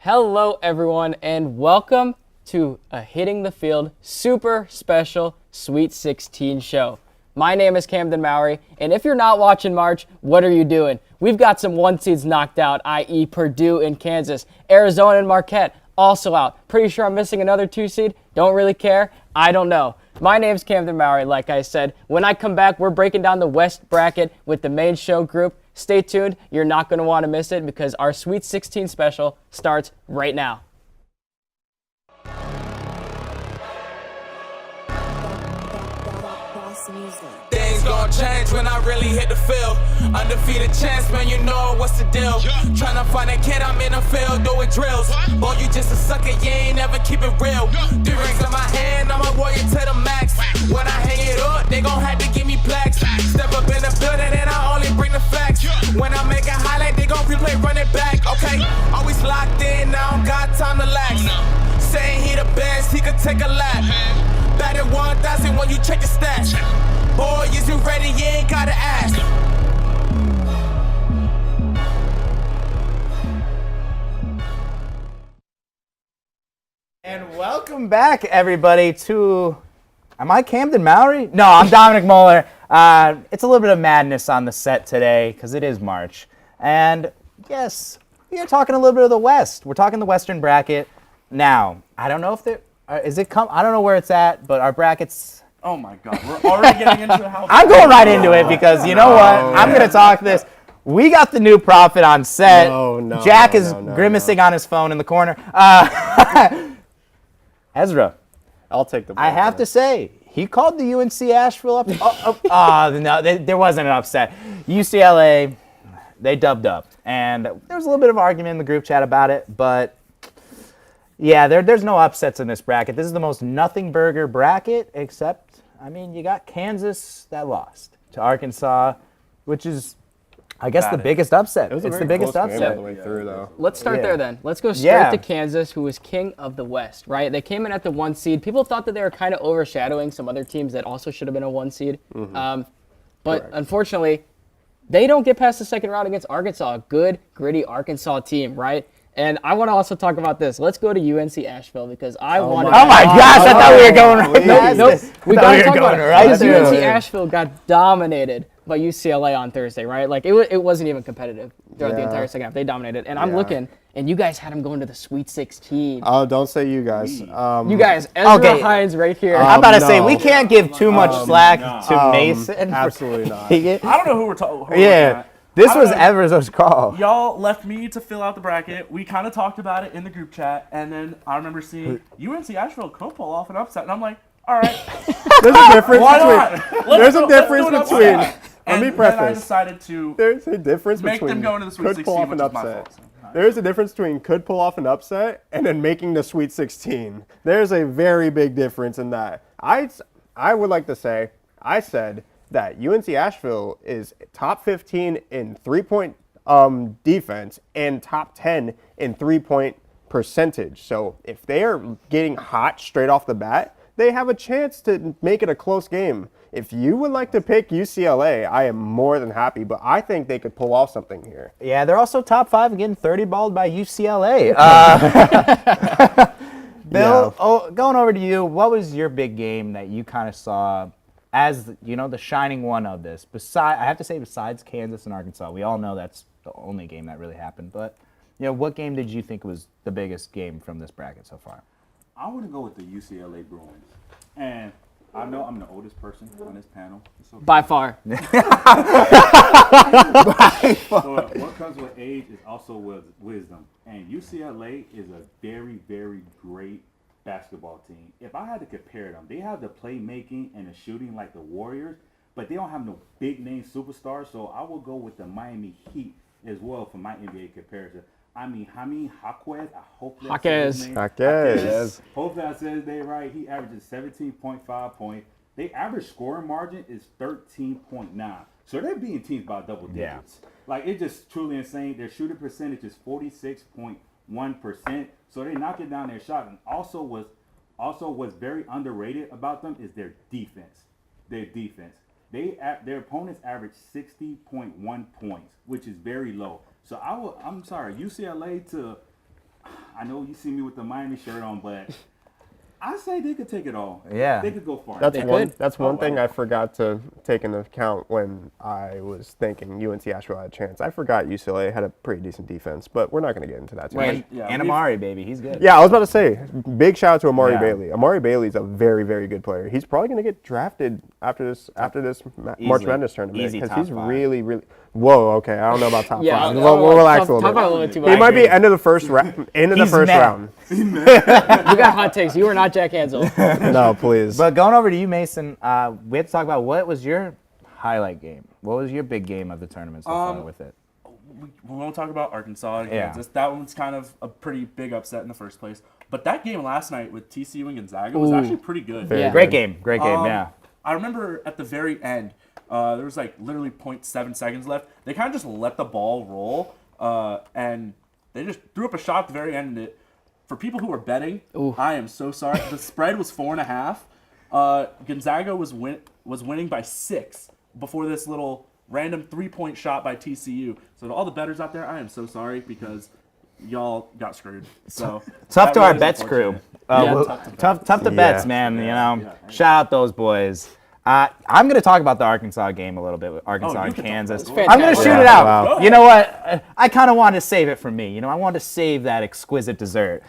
Hello, everyone, and welcome to a Hitting the Field super special Sweet 16 show. My name is Camden Mowry, and if you're not watching March, what are you doing? We've got some one seeds knocked out, i.e. Purdue and Kansas. Arizona and Marquette also out. Pretty sure I'm missing another 2 seed. Don't really care. I don't know. My name's Camden Mowry, like I said. When I come back, we're breaking down the West bracket with the main show group. Stay tuned. You're not going to want to miss it because our Sweet 16 special starts right now. Things gon' change when I really hit the field. Undefeated champs, man, you know what's the deal. Tryna find a kid, I'm in the field doing drills. Boy, you just a sucker, you ain't never keep it real. 3 rings in my hand, I'm a warrior to the max. When I hang it up, they gon' have to give me plaques. Step up in the building and I only bring the facts. When I make a highlight, they gon' replay, run it back. Okay, always locked in, now I don't got time to lax. Saying he the best, he could take a lap. Batted 1,000 when you check the stats. Boy, is you ready? You ain't gotta ask. And welcome back, everybody, to... Am I Camden Mowry? No, I'm Dominic Moeller. It's a little bit of madness on the set today because it is March. And yes, we are talking a little bit of the West. We're talking the Western bracket. Now, I don't know if there... I don't know where it's at, but our brackets... Oh my God, we're already getting into how... I'm going right into it because you know what? I'm going to talk this. We got the new prophet on set. Jack is grimacing on his phone in the corner. Ezra. I'll take the ball. I have to say, he called the UNC Asheville up. No, there wasn't an upset. UCLA, they dubbed up. And there was a little bit of argument in the group chat about it, but... Yeah, there's no upsets in this bracket. This is the most nothing burger bracket, except, I mean, you got Kansas that lost to Arkansas, which is, I guess, the biggest upset. It's the biggest upset. All the way through, though. Let's start there then. Let's go straight to Kansas, who was king of the West, right? They came in at the 1 seed. People thought that they were kind of overshadowing some other teams that also should have been a 1 seed. But unfortunately, they don't get past the second round against Arkansas, a good, gritty Arkansas team, right? And I want to also talk about this. Let's go to UNC Asheville because I want to. Oh my gosh! I thought we were going right there. Nope. We got to talk about it. Because UNC Asheville got dominated by UCLA on Thursday, right? Like it wasn't even competitive throughout the entire second half. They dominated, and I'm looking, and you guys had them going to the Sweet 16. Oh, don't say you guys. You guys, Ezra Hines right here. I'm about to say we can't give too much slack to Mason. Absolutely not. I don't know who we're talking. Yeah. This was Everzo's call. Y'all left me to fill out the bracket. We kind of talked about it in the group chat, and then I remember seeing UNC Asheville could pull off an upset, and I'm like, all right. There's a difference Why between. not? There's a difference between. Let me Then I preface. decided to There's a difference make between them go into the Sweet could 16, pull off which an is my upset. fault. There's a difference between could pull off an upset and then making the Sweet 16. There's a very big difference in that. I would like to say, I said that UNC Asheville is top 15 in 3-point defense and top 10 in 3-point percentage. So if they are getting hot straight off the bat, they have a chance to make it a close game. If you would like to pick UCLA, I am more than happy, but I think they could pull off something here. Yeah, they're also top 5 getting 30 balled by UCLA. Bill, going over to you, what was your big game that you kind of saw as, you know, the shining one of this? I have to say, besides Kansas and Arkansas, we all know that's the only game that really happened. But, you know, what game did you think was the biggest game from this bracket so far? I want to go with the UCLA Bruins. And I know I'm the oldest person on this panel. So By far. So what comes with age is also wisdom. And UCLA is a very, very great basketball team. If I had to compare them, they have the playmaking and the shooting like the Warriors, but they don't have no big name superstars. So I will go with the Miami Heat as well for my NBA comparison. I mean, Jaime Jaquez, I hope that's his name. Jaquez. Hopefully I said his name right. He averages 17.5 points. Their average scoring margin is 13.9. So they're beating teams by double digits. Like, it's just truly insane. Their shooting percentage is 46.1%. So they knock it down their shot. And also what's very underrated about them is their defense. Their opponents average 60.1 points, which is very low. So I'm sorry, UCLA to I know you see me with the Miami shirt on, but I say they could take it all. Yeah. They could go far. That's one. could. That's one Oh, thing wow. I forgot to take into account when I was thinking UNC Asheville had a chance. I forgot UCLA had a pretty decent defense, but we're not going to get into that too much. And, Yeah, and we've- Amari, baby, he's good. Yeah, I was about to say, big shout out to Amari Yeah. Bailey. Amari Bailey's a very, very good player. He's probably going to get drafted after this March Easily. Madness tournament Easy because top he's five. really, really. Whoa, okay, I don't know about top Yeah, five. I'll- We'll relax talk- a little talk bit. about it a little too He much. might be end of the first round. End of the He's first mad. round. You got hot takes. You are not Jack Hansel. No, please. But going over to you, Mason, we have to talk about what was your highlight game? What was your big game of the tournament so far with it? We won't talk about Arkansas and Yeah. Kansas. That one's kind of a pretty big upset in the first place. But that game last night with TCU and Gonzaga was actually pretty good. Very Yeah. Great game, yeah. I remember at the very end, there was like literally 0.7 seconds left. They kind of just let the ball roll, and they just threw up a shot at the very end. And for people who were betting, I am so sorry. The spread was 4.5. Gonzaga was winning by 6 before this little random 3-point shot by TCU. So to all the bettors out there, I am so sorry because y'all got screwed. So Tough that to really our is bets crew. unfortunate. Tough to bets, Yeah. man. You know, shout out those boys. I'm going to talk about the Arkansas game a little bit with Arkansas you and can talk Kansas. about it. I'm going to shoot Fantastic. it out. Wow. You know what? I kind of wanted to save it for me. You know, I wanted to save that exquisite dessert.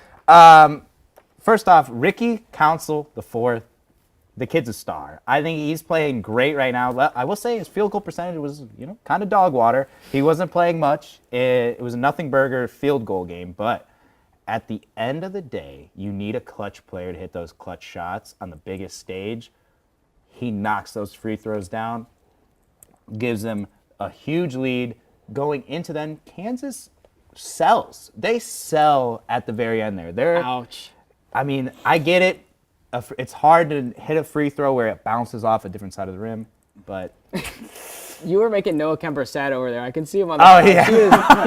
First off, Ricky Council the fourth. The kid's a star. I think he's playing great right now. I will say his field goal percentage was, kind of dog water. He wasn't playing much. It was a nothing burger field goal game, but at the end of the day, you need a clutch player to hit those clutch shots on the biggest stage. He knocks those free throws down, gives them a huge lead. Going into then, Kansas sells. They sell at the very end there. Ouch. I mean, I get it. It's hard to hit a free throw where it bounces off a different side of the rim, but You were making Noah Kemper sad over there. I can see him on the Oh, phone. yeah.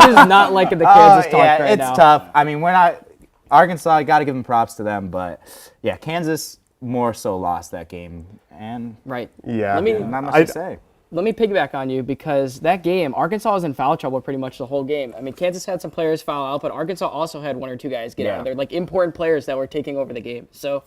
He is not liking the Kansas talk right it's now. tough. I mean, we're not Arkansas. I got to give them props to them, but yeah, Kansas more so lost that game, and Right. Yeah. Let me not much I- to say. let me piggyback on you because that game, Arkansas was in foul trouble pretty much the whole game. I mean, Kansas had some players foul out, but Arkansas also had one or two guys get out Yeah. of there, like important players that were taking over the game. So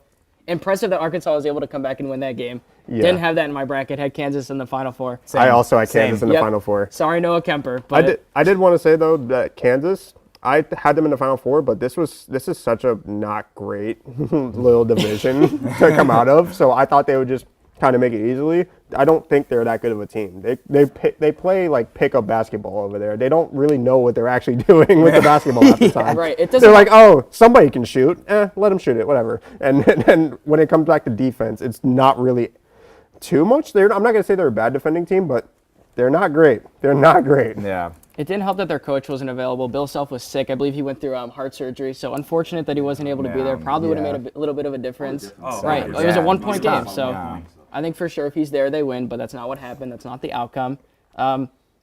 impressive that Arkansas was able to come back and win that game. Yeah. Didn't have that in my bracket. Had Kansas in the Final Four. I also had Same. Kansas in the Yep. Final Four. Sorry, Noah Kemper. But I did want to say though that Kansas, I had them in the Final Four, but this is such a not great little division to come out of. So I thought they would just kind of make it easily. I don't think they're that good of a team. They play like pickup basketball over there. They don't really know what they're actually doing with the basketball at the time. Right. It doesn't They're like, oh, somebody can shoot. Let them shoot it, whatever. And when it comes back to defense, it's not really too much. I'm not gonna say they're a bad defending team, but they're not great. They're not great. Yeah. it didn't help that their coach wasn't available. Bill Self was sick. I believe he went through heart surgery. So unfortunate that he wasn't able to be there. Probably would have Yeah. made a little bit of a difference. Oh, Right. yeah. It was a Yeah. 1-point game. So Yeah. I think for sure if he's there, they win. But that's not what happened. That's not the outcome.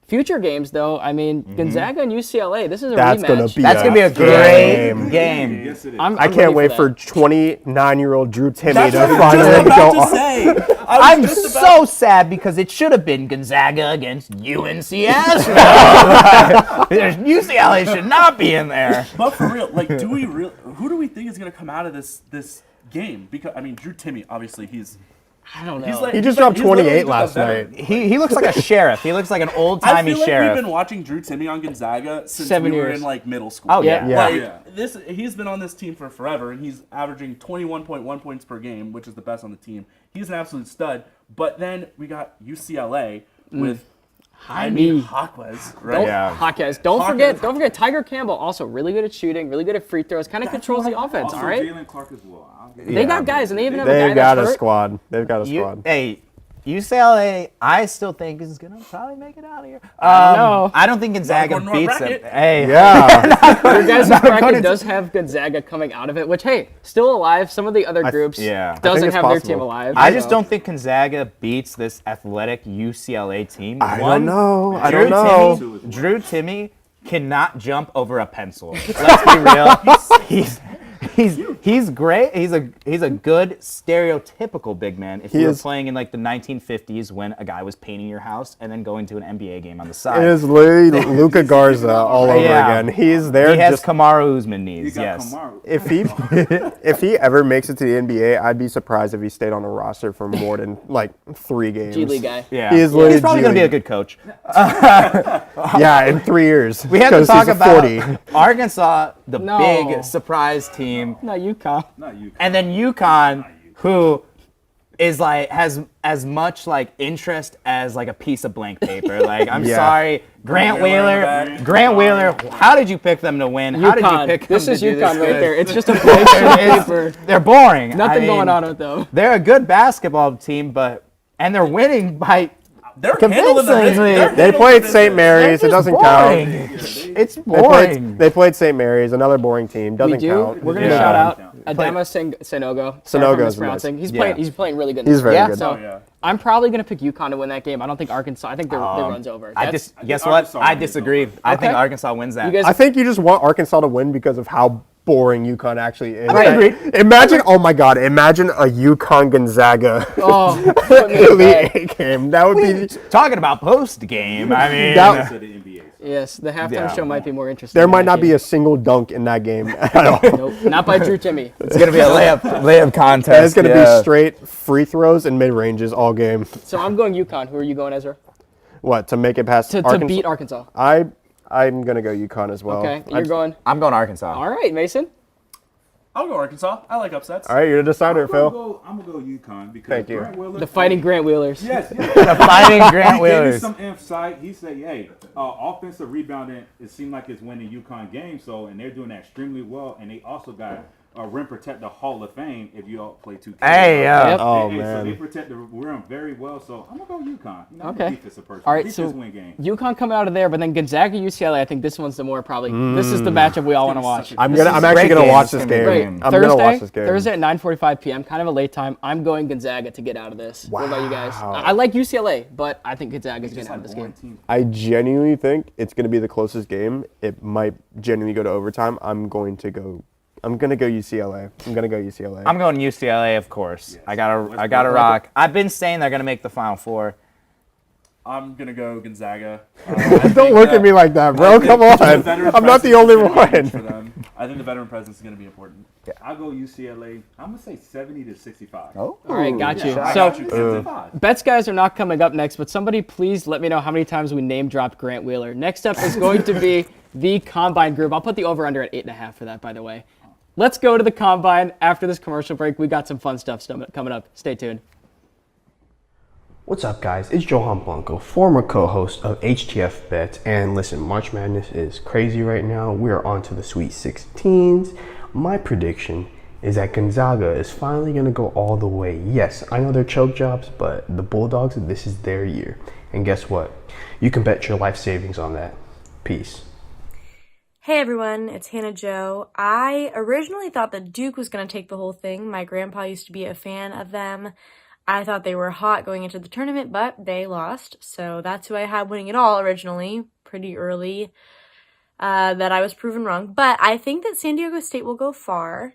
Future games, though, I mean, Gonzaga and UCLA, this is a That's rematch. gonna be That's gonna be a great game. game. Yes, it is. I'm I ready can't wait for that. 29-year-old Drew Timmy That's to what I was finally just about go to off. say. I'm so sad because it should have been Gonzaga against UNC Asheville. UCLA should not be in there. But for real, like, who do we think is gonna come out of this game? Because I mean, Drew Timmy, obviously, I don't know. he's like He just he's like- dropped he's literally 28 just a last veteran. night. He looks like a sheriff. He looks like an I old-timey feel like sheriff. we've been watching Drew Timmy on Gonzaga since 7 we were years. in like middle school. Oh, yeah. Yeah. Like he's been on this team for forever, and he's averaging 21.1 points per game, which is the best on the team. He's an absolute stud. But then we got UCLA with Jaime Jaquez, right? Don't, Yeah. Jaquez. Don't Jaquez. forget Tiger Campbell, also really good at shooting, really good at free throws, kind of controls the offense, Also, all right? Jalen Clark as well. I'll give They you got that. guys, and they even have a guy They've got that's a hurt. squad. They've got a squad. Hey, UCLA, I still think is gonna probably make it out of here. know. I don't think Gonzaga Not according to our beats them. bracket. Hey, Yeah. Your guys' Not bracket according to- does have Gonzaga coming out of it, which, hey, still alive. Some of the other groups yeah. I think doesn't it's have their possible. team alive. I just so. don't think Gonzaga beats this athletic UCLA team. I don't know. I Drew don't know. Timmy, Drew Timmy cannot jump over a pencil. Let's be real. He's great. He's a good stereotypical big man. If He you were is- playing in like the 1950s when a guy was painting your house and then going to an NBA game on the side. It is literally Luka Garza all over Yeah. again. He's there He has just Kamaru Usman You knees. got Yes. Kamaru. if he ever makes it to the NBA, I'd be surprised if he stayed on the roster for more than like 3 games. G League guy. Yeah. He is literally He's probably G gonna be a League. good coach. Yeah, in 3 years. We have to 'cause talk he's about 40. Arkansas, the No. big surprise team, No, UConn. Not you. and then UConn, who is like has as much like interest as like a piece of blank paper. Like I'm Yeah. sorry, Grant Wheeler in the Wheeler. back. Grant Wheeler. How did you pick them to win? How did you UConn. pick This them is to do UConn this right good? there. It's just a blank sheet of paper. They're boring. Nothing I going mean, on with it though. They're a good basketball team, and they're winning by. They're handling the Convincingly. they're They handling played the St. Mary's. It They're just doesn't boring. count. It's boring. They played St. Mary's, another boring team. Doesn't We do. count. We're gonna Yeah. shout out Played- Adama Sanogo. Sorry Sanogo for is mispronouncing. nice. He's Yeah. playing. He's playing really good. He's very Yeah. good. So Oh, yeah. I'm probably gonna pick UConn to win that game. I don't think Arkansas. I think their run's over. That's- Guess think what? Arkansas I wins disagree. over. I think Okay. Arkansas wins that. You guys- I think you just want Arkansas to win because of how boring UConn actually is. I agree. Imagine, oh my God, imagine a UConn Gonzaga Oh, put me to bed. Elite game. That would be. Talking about post game, I mean, That- To the NBA. Yes, the halftime Yeah. show might be more interesting. There than might that not be game. a single dunk in that game at all. Nope, not by Drew Timmy. it's gonna be a layup contest. And it's going to be straight free throws and mid ranges all game. So I'm going UConn. Who are you going, Ezra? What, to make it past To Arkansas? beat Arkansas. I'm going to go UConn as well. Okay, you're going. I'm going Arkansas. All right, Mason. I'll go Arkansas. I like upsets. All right, you're the decider, Phil. I'm gonna go UConn because Thank you. Grant Wheeler, The Fighting Grant Wheelers. Yes, yes. The Fighting Grant He gave me Wheelers. some insight. He said, "Hey, offensive rebounding. It seemed like it's winning UConn games. So, and they're doing that extremely well. And they also got a rim protector Hall of Fame if you all play 2K. Hey, Yep. Oh, So man. they protect the rim very well. So I'm gonna go UConn. You know, I'm Okay. a defensive person. All right, Defense so win game. UConn coming out of there, but then Gonzaga, UCLA. I think this one's the more probably. This is the matchup we all want to watch. I'm This is actually a great gonna game. watch It's this gonna be a game. great Right. game. I'm Thursday, gonna watch this game. Thursday at 9:45 p.m. Kind of a late time. I'm going Gonzaga to get out of this. What about you guys? I like UCLA, but I think Gonzaga's going to have this game. I genuinely think it's going to be the closest game. It might genuinely go to overtime. I'm going to go UCLA. I'm going to go UCLA. I'm going UCLA, of course. I gotta rock. I've been saying they're gonna make the Final Four. I'm gonna go Gonzaga. Don't look at me like that, bro. Come on. I'm not the only one. For them. I think the veteran presence is gonna be important. I'll go UCLA. I'm gonna say 70 to 65. Oh, All right, got you. I So got you. bets guys are not coming up next, but somebody please let me know how many times we name dropped Grant Wheeler. Next up is going to be the Combine group. I'll put the over under at 8.5 for that, by the way. Let's go to the Combine after this commercial break. We got some fun stuff coming up. Stay tuned. What's up, guys? It's Johan Blanco, former co-host of HTF Bets. And listen, March Madness is crazy right now. We're on to the Sweet 16s. My prediction is that Gonzaga is finally going to go all the way. Yes, I know they're choke jobs, but the Bulldogs, this is their year. And guess what? You can bet your life savings on that. Peace. Hey everyone, it's Hannah Jo. I originally thought that Duke was going to take the whole thing. My grandpa used to be a fan of them. I thought they were hot going into the tournament, but they lost. So that's who I had winning it all originally, pretty early, that I was proven wrong. But I think that San Diego State will go far,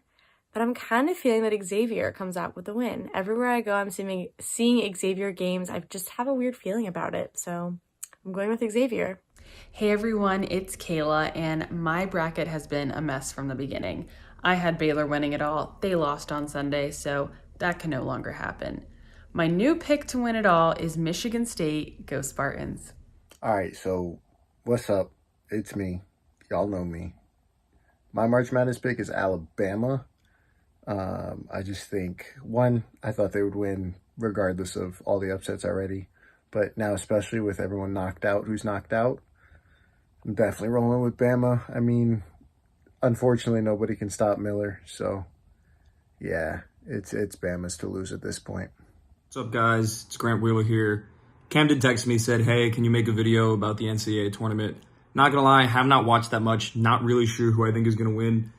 but I'm kind of feeling that Xavier comes out with the win. Everywhere I go, I'm seeing Xavier games. I just have a weird feeling about it. So I'm going with Xavier. Hey everyone, it's Kayla, and my bracket has been a mess from the beginning. I had Baylor winning it all. They lost on Sunday, so that can no longer happen. My new pick to win it all is Michigan State. Go Spartans. All right, so what's up? It's me. Y'all know me. My March Madness pick is Alabama. I just think, I thought they would win regardless of all the upsets already. But now, especially with everyone knocked out, who's knocked out, I'm definitely rolling with Bama. I mean, unfortunately, nobody can stop Miller. So, yeah, it's Bama's to lose at this point. What's up, guys? It's Grant Wheeler here. Camden texted me, said, hey, can you make a video about the NCAA tournament? Not going to lie, have not watched that much. Not really sure who I think is going to win.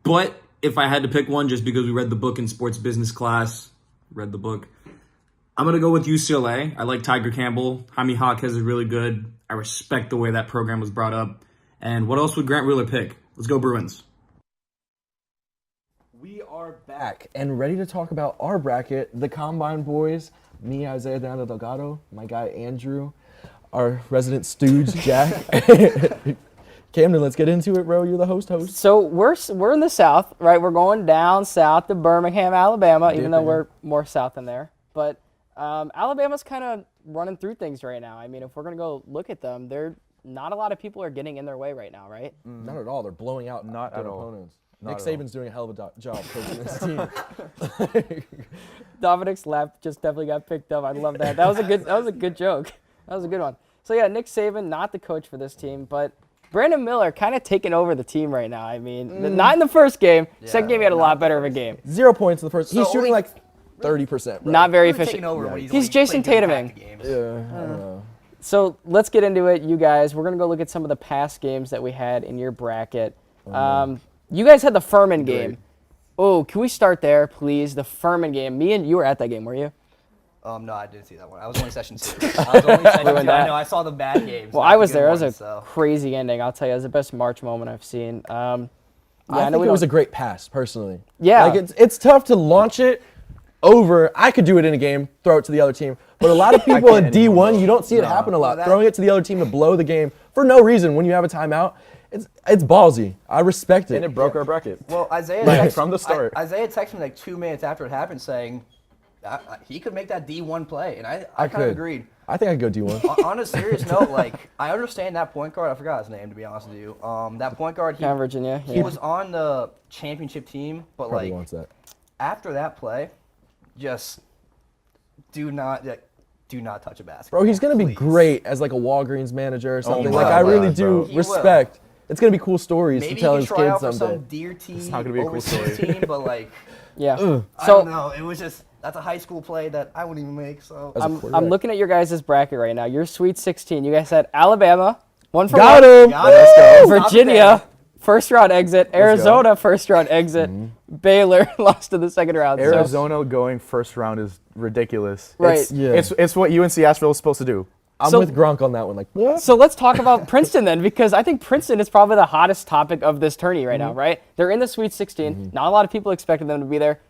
But if I had to pick one, just because we read the book in sports business class, I'm going to go with UCLA. I like Tiger Campbell. Jaime Jaquez is really good. I respect the way that program was brought up. And what else would Grant Wheeler pick? Let's go Bruins. We are back and ready to talk about our bracket, the Combine Boys. Me, Isaiah Delgado, my guy Andrew, our resident stooge, Jack. Camden, let's get into it, bro. You're the host. So we're in the South, right? We're going down south to Birmingham, Alabama, even though we're more south than there. But Alabama's kind of running through things right now. I mean, if we're going to go look at them, not a lot of people are getting in their way right now, right? Not at all. They're blowing out Not their at all. opponents. Not Nick at all. Saban's doing a hell of a job coaching this team. Dominic's laugh just definitely got picked up. I love that. That was a good joke. That was a good one. So yeah, Nick Saban, not the coach for this team, but Brandon Miller kind of taking over the team right now. I mean, not in the first game. Second game, he had a lot better of a game. 0 points in the first. He's So shooting only- like 30%. Bro. Not very Really efficient. taking over when He's only Jason played good half Tatuming. the games. Yeah, I don't know. So let's get into it, you guys. We're gonna go look at some of the past games that we had in your bracket. You guys had the Furman game. Oh, can we start there, please? The Furman game. Me and you were at that game, were you? No, I didn't see that one. I was only session 2. I was only session 2. I that. know. I saw the bad games. Well, not I the was good there. It was a ones, so. crazy ending. I'll tell you, it was the best March moment I've seen. I know think we it was a don't- great pass, personally. Yeah. Like it's tough to launch it over. I could do it in a game, throw it to the other team. But a lot of people in D1, you don't see it happen a lot. Throwing it to the other team to blow the game for no reason when you have a timeout, it's ballsy. I respect it. And it broke our bracket. Well, Isaiah From the start. Isaiah texted me like 2 minutes after it happened saying he could make that D1 play, and I kind could. of agreed. I think I could go D1. On a serious note, like I understand that point guard. I forgot his name, to be honest with you. That point guard, Down Virginia. he was on the championship team, but Probably like wants that. after that play, just do not touch a basketball. Bro, he's gonna be please. great as like a Walgreens manager or something. will, Like I really bro. do He will. respect. It's gonna be cool stories Maybe to tell he his could try kids out for someday. some deer team, not gonna be a cool overseas story. team, but like Yeah. I So don't know. It was just that's a high school play that I wouldn't even make. So As a I'm quarterback. looking at your guys' bracket right now. Your Sweet 16. You guys had Alabama, one for Got one. him. Let's go. Virginia, first round exit. Arizona, first round exit. Baylor lost to the second round. So- Arizona going first round is ridiculous. Right. It's, Yeah. it's what UNC Asheville is supposed to do. I'm So- with Gronk on that one. Like, what? So let's talk about Princeton then, because I think Princeton is probably the hottest topic of this tourney right now, right? They're in the Sweet 16. Not a lot of people expected them to be there.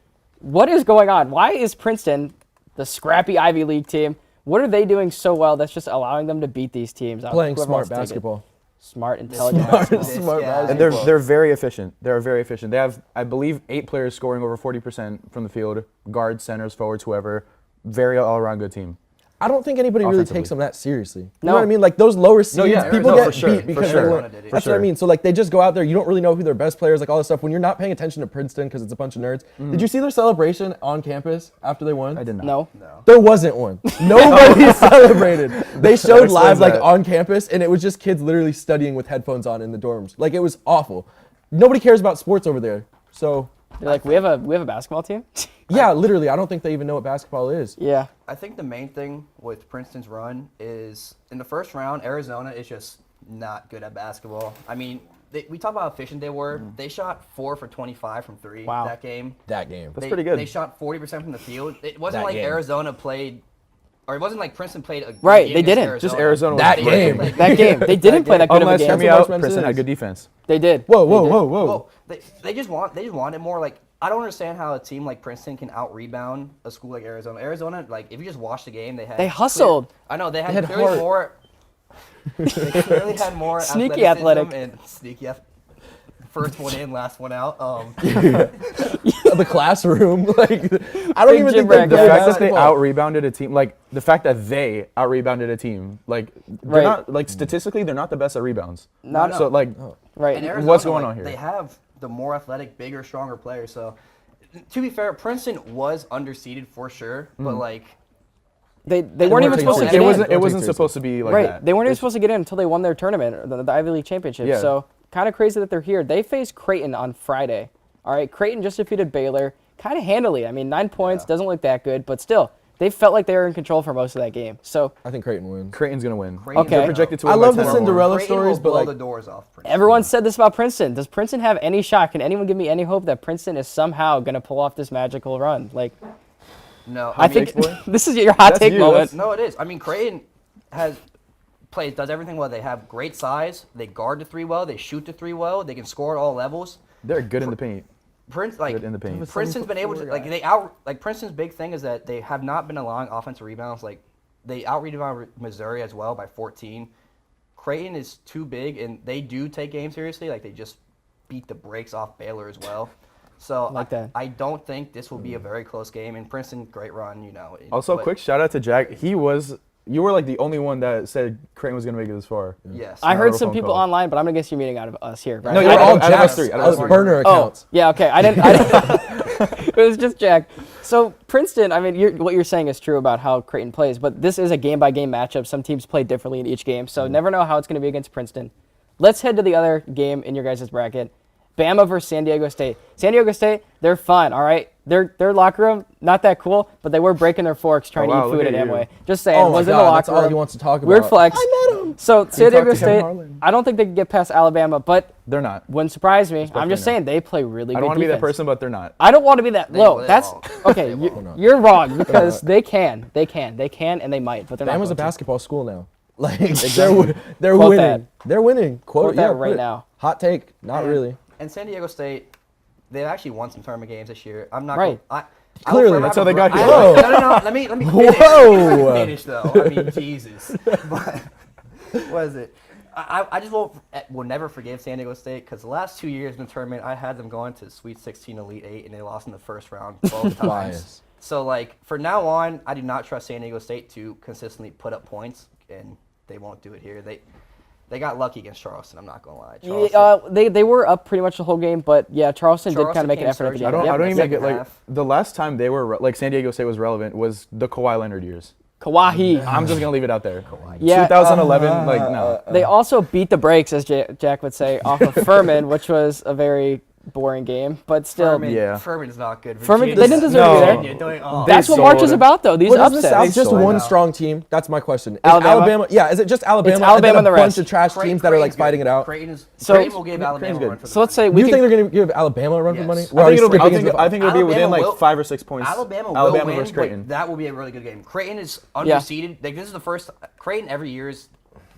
What is going on? Why is Princeton, the scrappy Ivy League team, what are they doing so well that's just allowing them to beat these teams? Playing Whoever smart wants to take it. basketball. Smart, intelligent basketball. Smart yeah. basketball. And they're very efficient. They're very efficient. They have, I believe, 8 players scoring over 40% from the field. Guards, centers, forwards, whoever. Very all-around good team. I don't think anybody really Offensively. takes them that seriously. You No. know what I mean? Like those lower seeds, yeah, people no, get for sure, beat for because sure. they Arizona weren't. did it. That's For what I sure. mean. So like they just go out there. You don't really know who their best players, like all this stuff. When you're not paying attention to Princeton because it's a bunch of nerds. Did you see their celebration on campus after they won? I did not. No. There wasn't one. Nobody celebrated. They showed Explain live like that. on campus, and it was just kids literally studying with headphones on in the dorms. Like it was awful. Nobody cares about sports over there. So They're like, we have a basketball team? yeah, literally, I don't think they even know what basketball is. Yeah. I think the main thing with Princeton's run is in the first round, Arizona is just not good at basketball. I mean, we talk about how efficient they were. They shot 4 for 25 from 3 Wow. that game. That game. That's pretty good. They shot 40% from the field. It wasn't That like game. Arizona played, or it wasn't like Princeton played a good Right, game they against didn't. Just Arizona was That great. game. That game. They didn't play that good of a Unless, hear game. me That's what out, March Princeton Madness had good is. defense. They did. Whoa, They whoa, did. whoa, whoa. Well, they just wanted more. Like I don't understand how a team like Princeton can out rebound a school like Arizona. Arizona, like if you just watch the game, They hustled. I know they had, had clearly heart. more. They clearly had more Sneaky athleticism athletic. and sneaky. First one in, last one out. The classroom. Like I don't Big even gym think they rat The play guy. fact that they basketball. out-rebounded a team, like the fact that they out-rebounded a team, like they're Right. not, like statistically, they're not the best at rebounds. Not- So like, Right. And Arizona, What's going like, on here? They have the more athletic, bigger, stronger players. So, to be fair, Princeton was underseeded for sure, but like They weren't even take supposed to it get it in. wasn't. It Don't wasn't take it supposed to be like Right. that. They weren't even supposed to get in until they won their tournament, or the Ivy League Championship. Yeah. So kind of crazy that they're here. They faced Creighton on Friday. All right. Creighton just defeated Baylor kind of handily. I mean, 9 points doesn't look that good, but still, they felt like they were in control for most of that game. So I think Creighton wins. Creighton's gonna win. Creighton- Okay. They're projected to I win by love the 10 or more. Cinderella Creighton stories, will but blow like the doors off. Princeton. everyone said this about Princeton. Does Princeton have any shot? Can anyone give me any hope that Princeton is somehow going to pull off this magical run? Like, No, I think this is your hot That's take you. moment. no, it is. I mean, Creighton does everything well. They have great size. They guard the 3 well. They shoot the 3 well. They can score at all levels. They're good in the paint. Good in the paint. Princeton's been able to Princeton's big thing is that they have not been allowing offensive rebounds. Like they out-rebounded Missouri as well by 14. Creighton is too big, and they do take games seriously. Like they just beat the brakes off Baylor as well. So I don't think this will be a very close game. And Princeton, great run, you know. Also, quick shout out to Jack. You were like the only one that said Creighton was going to make it this far. Yes. I heard some people online, but I'm going to guess you're meeting out of us here. Right? No, you're all Jack's burner accounts. Oh, yeah, okay. I didn't. It was just Jack. So Princeton, I mean, what you're saying is true about how Creighton plays, but this is a game-by-game matchup. Some teams play differently in each game, so never know how it's going to be against Princeton. Let's head to the other game in your guys' bracket. Bama versus San Diego State. San Diego State, they're fun, all right? Their locker room, not that cool, but they were breaking their forks trying to eat food at Amway. Just saying, was in the locker room. That's all he wants to talk about. Weird flex. I met him. So San Diego State, I don't think they can get past Alabama, but they're not. Wouldn't surprise me. I'm just saying they play really good I don't want to be that defense. person, but they're not. I don't want to be that. No, that's okay. You're wrong because they can, and they might, but they're not. Bama's a basketball school now. Like Exactly. they're Quote winning. that. They're winning. Quote that right now. Hot take. Not really. And San Diego State, they've actually won some tournament games this year. I'm not right. Clearly, that's how they got here. No. Let me finish. Whoa. Let me finish though. I mean, Jesus. But what is it? I just will never forgive San Diego State because the last 2 years in the tournament, I had them going to Sweet 16, Elite 8, and they lost in the first round both times. So like for now on, I do not trust San Diego State to consistently put up points, and they won't do it here. They got lucky against Charleston. I'm not gonna lie. They were up pretty much the whole game, but yeah, Charleston did kind of make an effort at the end. I don't even get like the last time they were like San Diego State was relevant was the Kawhi Leonard years. Kawhi. I'm just gonna leave it out there. Yeah, 2011, like no. They also beat the brakes, as Jack would say, off of Furman, which was a very boring game, but still. Furman's not good. Furman, they didn't deserve to be there. That's what March is about, though. These upsets. It's just one strong team. That's my question. Is Alabama? Yeah, is it just Alabama? It's Alabama and the a bunch rest. of trash teams that are like fighting it out. Creighton will give Alabama a run for the So let's say you think they're going to give Alabama a run for money? I think it'll be within like 5 or 6 points. Alabama will versus win, Creighton. but that will be a really good game. Creighton is underseeded. Like, this is the first. Creighton every year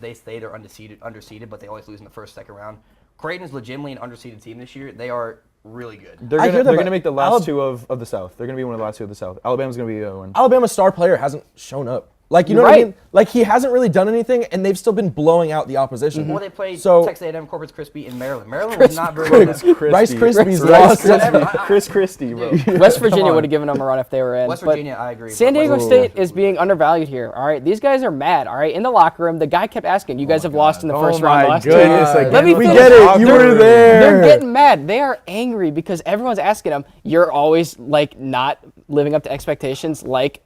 they say they're underseeded, but they always lose in the first, second round. Creighton is legitimately an underseeded team this year. They are really good. They're gonna make the last two of the South. They're gonna be one of the last two of the South. Alabama's gonna be the other one. Alabama's star player hasn't shown up. Like, you know what I mean? Like, he hasn't really done anything, and they've still been blowing out the opposition. Well, they played Texas A&M, Corpus Christi, in Maryland. Maryland was not very good. Rice Krispies lost. Chris Christie, bro. West Virginia would have given them a run if they were in. West Virginia, I agree. San Diego State is being undervalued here, all right? These guys are mad, all right? In the locker room, the guy kept asking, you guys have lost in the first round last year. Let me we get it. You were there. They're getting mad. They are angry because everyone's asking them, you're always, like, not living up to expectations like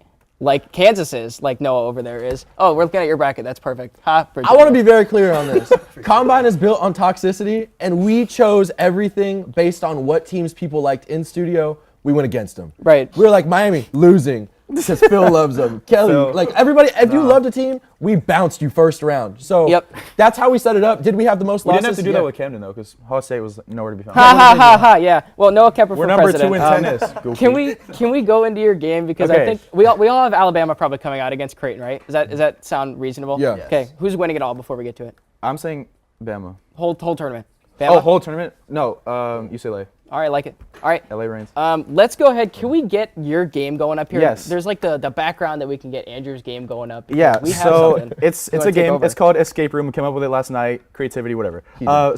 Kansas is, like Noah over there is. Oh, we're looking at your bracket. That's perfect. I want to be very clear on this. Combine is built on toxicity, and we chose everything based on what teams people liked in studio. We went against them. Right. We were like, Miami, losing. Because Phil loves them. Kelly, like everybody, if you loved a team, we bounced you first round. So that's how we set it up. Did we have the most losses? We didn't have to do that with Camden, though, because Hall State was nowhere to be found. Yeah. Well, Noah Kemper for president. We're number 2 in tennis. Can we go into your game? Because I think we all have Alabama probably coming out against Creighton, right? Does that sound reasonable? Yeah. Okay. Who's winning it all before we get to it? I'm saying Bama. Whole tournament. Bama? Oh, whole tournament? No, UCLA. All right, like it. All right. LA reigns. Let's go ahead. Can we get your game going up here? Yes. There's like the background that we can get Andrew's game going up. Yeah. We have so something. it's a game. It's called Escape Room. We came up with it last night. Creativity, whatever.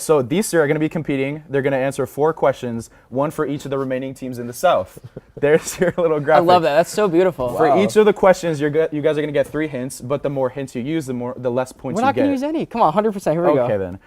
So these three are going to be competing. They're going to answer 4 questions, one for each of the remaining teams in the South. There's your little graphic. I love that. That's so beautiful. For each of the questions, you guys are going to get 3 hints, but the more hints you use, the less points you get. We're not going to use any. Come on, 100%. Here we go. Okay, then.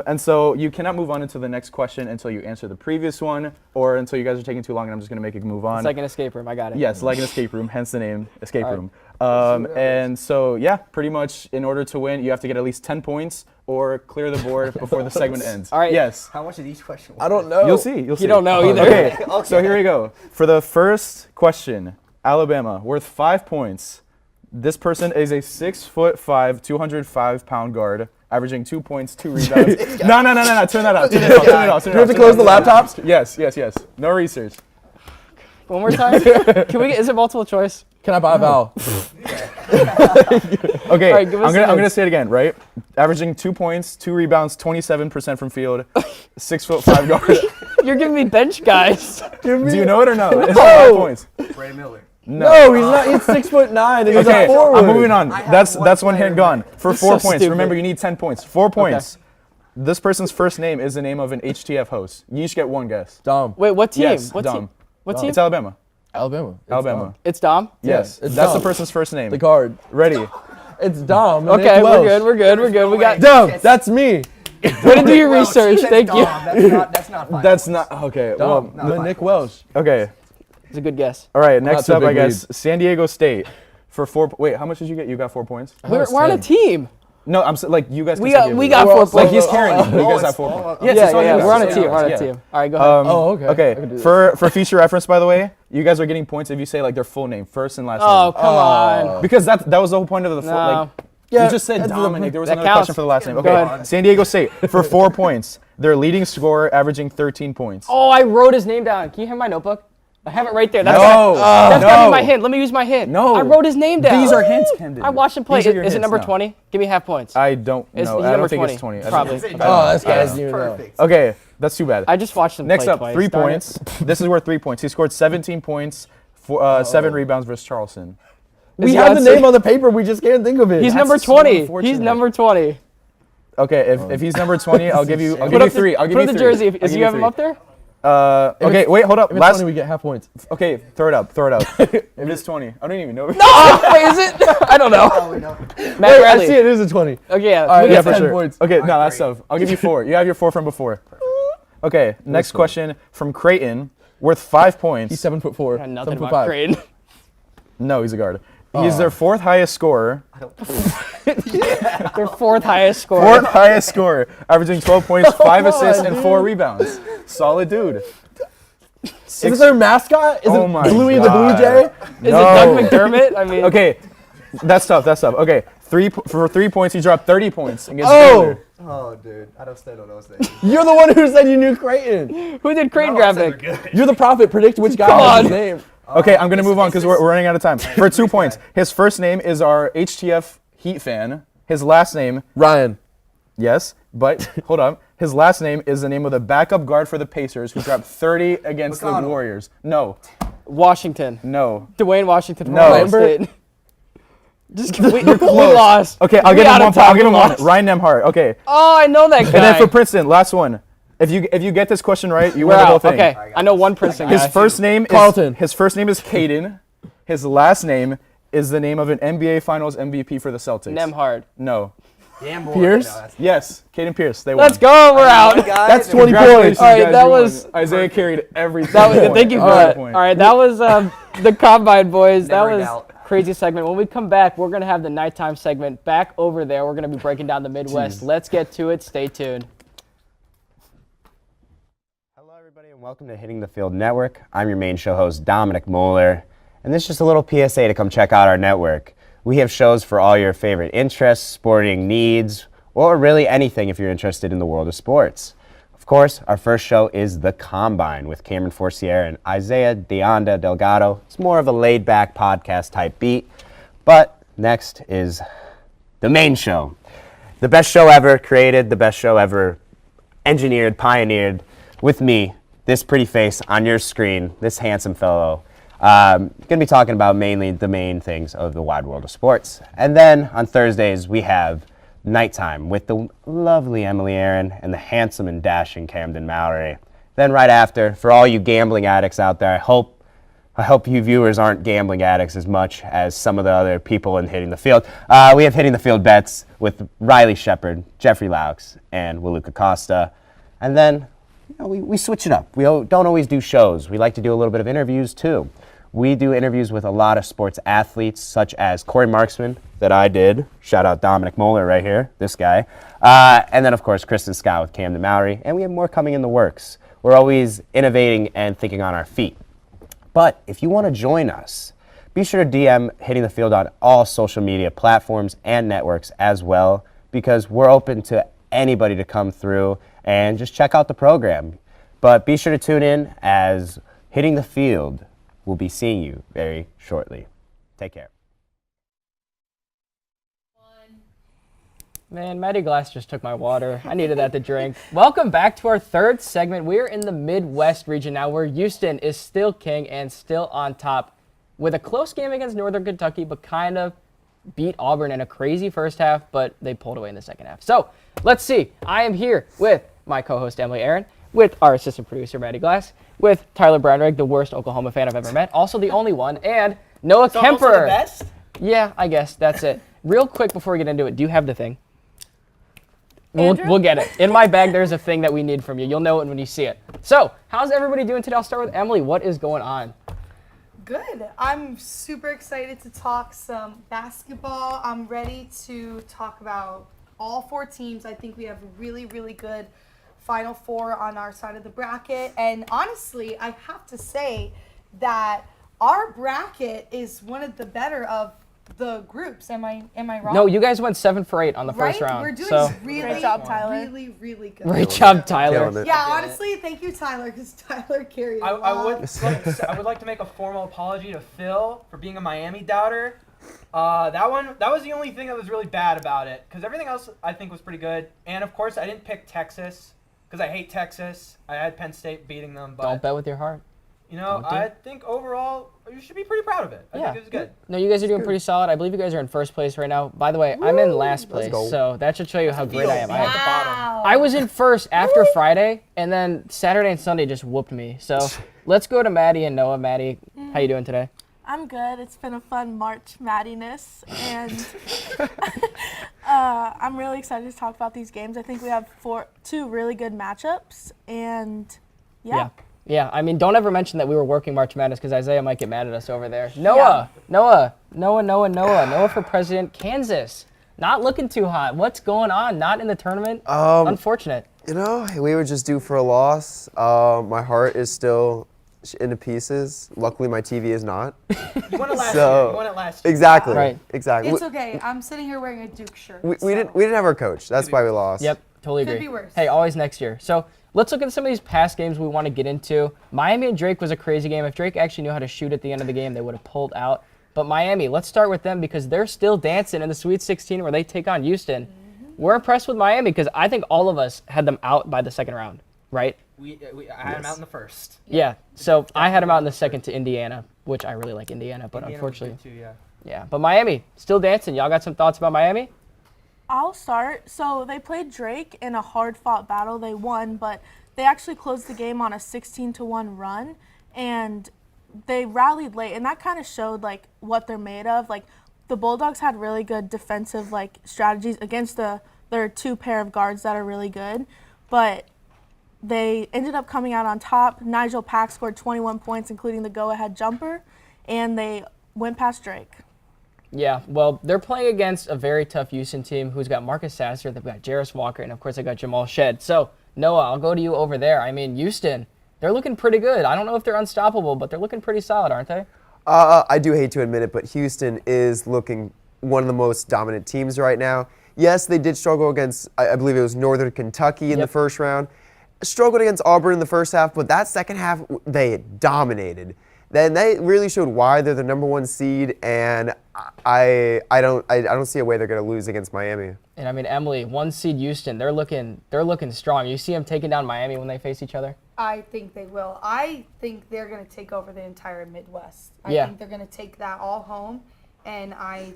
And so you cannot move on into the next question until you answer the previous one, or until you guys are taking too long and I'm just going to make it move on. It's like an escape room. I got it. Yes, like an escape room, hence the name, Escape Room. And so, yeah, pretty much in order to win, you have to get at least 10 points or clear the board before the segment ends. All right. Yes. How much are these questions? I don't know. You'll see. You don't know either. Okay. So here we go. For the first question, Alabama, worth 5 points. This person is a 6'5", 205-pound guard, averaging 2 points, 2 rebounds. No. Turn that off. Turn it off. Do we have to close the laptops? Yes. No research. One more time. Is it multiple choice? Can I buy a vowel? Okay, All right, give us I'm the gonna hints. say it again, right? Averaging 2 points, 2 rebounds, 27% from field, 6'5" guard. You're giving me bench guys. Do you know it or no? It's No. 5 points. Ray Miller. No, he's not. He's 6'9" and he's Okay, a forward. I'm moving on. That's one player hint gone. For This is 4 so points. stupid. Remember, you need 10 points. 4 points. This person's first name is the name of an HTF host. You each get one guess. Dom. Wait, what team? Yes, what Dom. team? What team? It's Alabama. Alabama. It's Alabama. Dom. It's Dom. Yes, it's that's Dom. the person's first name. The guard. Ready? It's Dom. Okay, Nick we're Welsh. good. We're good. We're good. We got. Dom. That's me. Way to do your research. Thank you. That's not 5 That's points. not okay. Dom. Well, Nick Welsh. okay. It's a good guess. All right. Next too up, I big guess San Diego State for 4. Wait, how much did you get? You got 4 points. We're on a 10. team. No, I'm like you guys. We can got still we give it. got 4 points. Like he's carrying you. You guys have 4 points. Yes, it's all you guys. We're on a It's team. all We're on you a guys. team. All right, go ahead. Oh, okay. I can do Okay. For future reference, by the way, you guys are getting points if you say like their full name, first and last Oh, name. come on. Because that was the whole point of the No. like. Yeah, You just said that's the- Dominic. There was that another counts. question for the last name. Go Okay. ahead. San Diego State for 4 points. Their leading scorer, averaging 13 points. Oh, I wrote his name down. Can you have my notebook? I have it right there. That's No. that's gotta No. be my hint. Let me use my hint. No. I wrote his name down. These are hints, Camden. I watched him play. These are your Is it hints number now. 20? Give me half points. I don't Is know. he I number don't think 20? it's 20. Probably. Oh, this guy doesn't even know. Perfect. Okay, that's too bad. I just watched him Next play up, twice. 3 Darn it. points. This is worth 3 points. He scored 17 points, for, 7 rebounds versus Charleston. We he have on the six? name on the paper. We just can't think of it. He's That's number so 20. unfortunate. He's number 20. Okay, if he's number 20, I'll give you. I'll Put give you up the- 3. I'll give put you up the 3. jersey. I'll Is give you you have him 3. up there? Okay, wait, hold up. If it's Last. 20, we get half points. Okay, throw it up. Throw it up. If it is 20, I don't even know. Oh, wait, is it? I don't know. Matt Wait, I Bradley. see it. It is a 20. Okay, yeah. All right, we Yeah, got for 10 sure. points. Okay, no, that's tough. I'll give you 4. You have your 4 from before. Okay, next question from Creighton, worth 5 points. He's 7'4". got nothing 7'5". about Creighton. No, he's a guard. He's their 4th highest scorer. Their 4th highest score. 4th highest scorer, averaging 12 points, 5 assists, and 4 rebounds. Solid dude. Is this their mascot? Is Oh it my Bluey God. the Blue Jay? Is it Doug McDermott? I mean, Okay, that's tough. That's tough. Okay, for 3 points, he dropped 30 points against Oh, Baylor. Oh, dude. I don't stand on those things. you're the one who said you knew Creighton. who did Creighton graphic? You're the prophet. Predict which guy Come has on. his name. Okay, I'm gonna move on because we're running out of time. For 2 points, his first name is our HTF Heat fan. His last name, Ryan. yes, but hold on. His last name is the name of the backup guard for the Pacers who dropped 30 against the McConnell. Warriors. No, Washington. no. Dwayne Washington. from No. Ohio Lambert? State. Just we lost. Okay, I'll We give him out of one. time. I'll give him We one. lost. Ryan Nemhart. Okay, Oh, I know that guy. and then for Princeton, last one. If you get this question right, you We're win the whole out. thing. Okay, I know one Princeton guy. His first name Carlton. is His first name is Caden. His last name is the name of an NBA Finals MVP for the Celtics. Nemhard. No. Pierce? Yes, Caden Pierce. They won. Let's go. We're out. That's 20 Congratulations, points. All right, guys, that you won. was- Isaiah carried every. That was, point. thank you for Every that. point. All right, that was the Combine Boys. That Never was doubt. crazy segment. When we come back, we're going to have the nighttime segment back over there. We're going to be breaking down the Midwest. Let's get to it. Stay tuned. Hello, everybody, and welcome to Hitting the Field Network. I'm your main show host, Dominic Moeller, and this is just a little PSA to come check out our network. We have shows for all your favorite interests, sporting needs, or really anything if you're interested in the world of sports. Of course, our first show is The Combine with Cameron Forcier and Isaiah Deonda Delgado. It's more of a laid-back podcast type beat, but next is the main show. The best show ever created, the best show ever engineered, pioneered, with me, this pretty face on your screen, this handsome fellow. Going to be talking about mainly the main things of the wide world of sports. And then on Thursdays, we have Nighttime with the lovely Emily Aaron and the handsome and dashing Camden Mallory. Then right after, for all you gambling addicts out there, I hope you viewers aren't gambling addicts as much as some of the other people in Hitting the Field. We have Hitting the Field bets with Riley Shepard, Jeffrey Laux, and Waluka Costa. And then we switch it up. We don't always do shows. We like to do a little bit of interviews too. We do interviews with a lot of sports athletes, such as Corey Marksman, that I did. Shout out Dominic Moeller right here, this guy. And then, of course, Kristen Scott with Camden Mallory. And we have more coming in the works. We're always innovating and thinking on our feet. But if you want to join us, be sure to DM Hitting the Field on all social media platforms and networks as well, because we're open to anybody to come through and just check out the program. But be sure to tune in, as Hitting the Field will be seeing you very shortly. Take care. Man, Matty Glass just took my water. I needed that to drink. Welcome back to our third segment. We're in the Midwest region now, where Houston is still king and still on top with a close game against Northern Kentucky, but kind of beat Auburn in a crazy first half, but they pulled away in the second half. So let's see. I am here with my co-host Emily Aaron, with our assistant producer Matty Glass, with Tyler Brownrigg, the worst Oklahoma fan I've ever met, also the only one, and Noah Kemper. Also the best? Yeah, I guess that's it. Real quick before we get into it, do you have the thing? We'll get it. In my bag, there's a thing that we need from you. You'll know it when you see it. So, how's everybody doing today? I'll start with Emily. What is going on? Good. I'm super excited to talk some basketball. I'm ready to talk about all 4 teams. I think we have a really, really good Final Four on our side of the bracket. And honestly, I have to say that our bracket is one of the better of the groups. Am I wrong? No, you guys went 7 for 8 on the first Right? round. We're doing really great job, Tyler. Really, really good. Great job, Tyler. Yeah, honestly, thank you, Tyler, because Tyler carried a lot. I would like to make a formal apology to Phil for being a Miami doubter. That was the only thing that was really bad about it, because everything else I think was pretty good. And of course, I didn't pick Texas because I hate Texas. I had Penn State beating them, but Don't bet with your heart. you know, I think overall you should be pretty proud of it. I think it was good. No, you guys are doing pretty solid. I believe you guys are in first place right now. By the way, I'm in last place, so that should show you how great I am. I was in first after Friday, and then Saturday and Sunday just whooped me. So let's go to Maddie and Noah. Maddie, how you doing today? I'm good. It's been a fun March Maddiness, and I'm really excited to talk about these games. I think we have 2 really good matchups, and Yeah, I mean, don't ever mention that we were working March Madness because Isaiah might get mad at us over there. Noah for president, Kansas. Not looking too hot. What's going on? Not in the tournament? Unfortunate. You know, we were just due for a loss. My heart is still into pieces. Luckily, my TV is not. You won it last year. You won it last year. Exactly. Right. Exactly. It's okay. I'm sitting here wearing a Duke shirt. We didn't have our coach. That's why we lost. Yep, totally agree. Could be worse. Hey, always next year. So let's look at some of these past games we want to get into. Miami and Drake was a crazy game. If Drake actually knew how to shoot at the end of the game, they would have pulled out. But Miami, let's start with them because they're still dancing in the Sweet 16 where they take on Houston. We're impressed with Miami because I think all of us had them out by the second round, right? I had them out in the first. Yeah, so I had them out in the second to Indiana, which I really like Indiana, but Indiana was unfortunately. good too, yeah. Yeah, but Miami, still dancing. Y'all got some thoughts about Miami? I'll start. So they played Drake in a hard-fought battle. They won, but they actually closed the game on a 16-1 run, and they rallied late, and that kind of showed like what they're made of. Like the Bulldogs had really good defensive like strategies against their 2 pair of guards that are really good, but they ended up coming out on top. Nigel Pack scored 21 points, including the go-ahead jumper, and they went past Drake. Yeah, well, they're playing against a very tough Houston team who's got Marcus Sasser, they've got Jarris Walker, and of course they got Jamal Shed. So, Noah, I'll go to you over there. I mean, Houston, they're looking pretty good. I don't know if they're unstoppable, but they're looking pretty solid, aren't they? I do hate to admit it, but Houston is looking one of the most dominant teams right now. Yes, they did struggle against, I believe it was Northern Kentucky in the first round. Struggled against Auburn in the first half, but that second half, they dominated. Then they really showed why they're the #1 seed, and I don't see a way they're going to lose against Miami. And I mean, Emily, 1 seed Houston, they're looking strong. You see them taking down Miami when they face each other? I think they will. I think they're going to take over the entire Midwest. I think they're going to take that all home, and I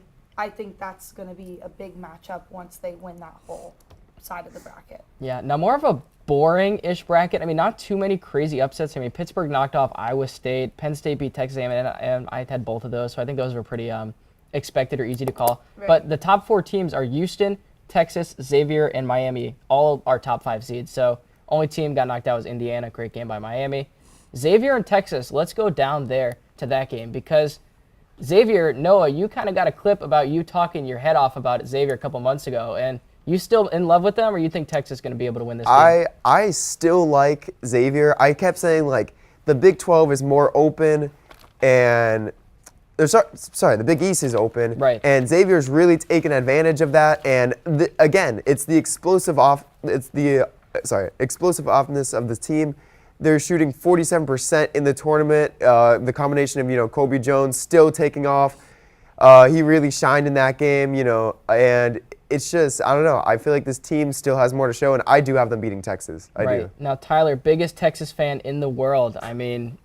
think that's going to be a big matchup once they win that whole side of the bracket. Yeah, now more of a boring-ish bracket. I mean, not too many crazy upsets. I mean, Pittsburgh knocked off Iowa State. Penn State beat Texas A&M, and I had both of those, so I think those were pretty expected or easy to call. Right. But the top 4 teams are Houston, Texas, Xavier, and Miami, all our top 5 seeds. So only team got knocked out was Indiana. Great game by Miami. Xavier and Texas, let's go down there to that game because Xavier, Noah, you kind of got a clip about you talking your head off about Xavier a couple months ago, and you still in love with them, or you think Texas is going to be able to win this game? I still like Xavier. I kept saying, like, the Big 12 is more open, and the Big East is open. Right. And Xavier's really taken advantage of that. And again, it's the explosive offness of the team. They're shooting 47% in the tournament. The combination of Kobe Jones still taking off. He really shined in that game, and it's just, I don't know. I feel like this team still has more to show, and I do have them beating Texas. I do. Now, Tyler, biggest Texas fan in the world. I mean,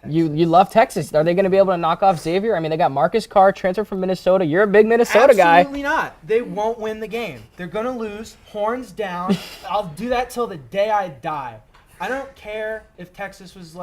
you love Texas. Are they going to be able to knock off Xavier? I mean, they got Marcus Carr, transfer from Minnesota. You're a big Minnesota guy. Absolutely not. They won't win the game. They're going to lose, horns down. I'll do that till the day I die. I don't care if Texas was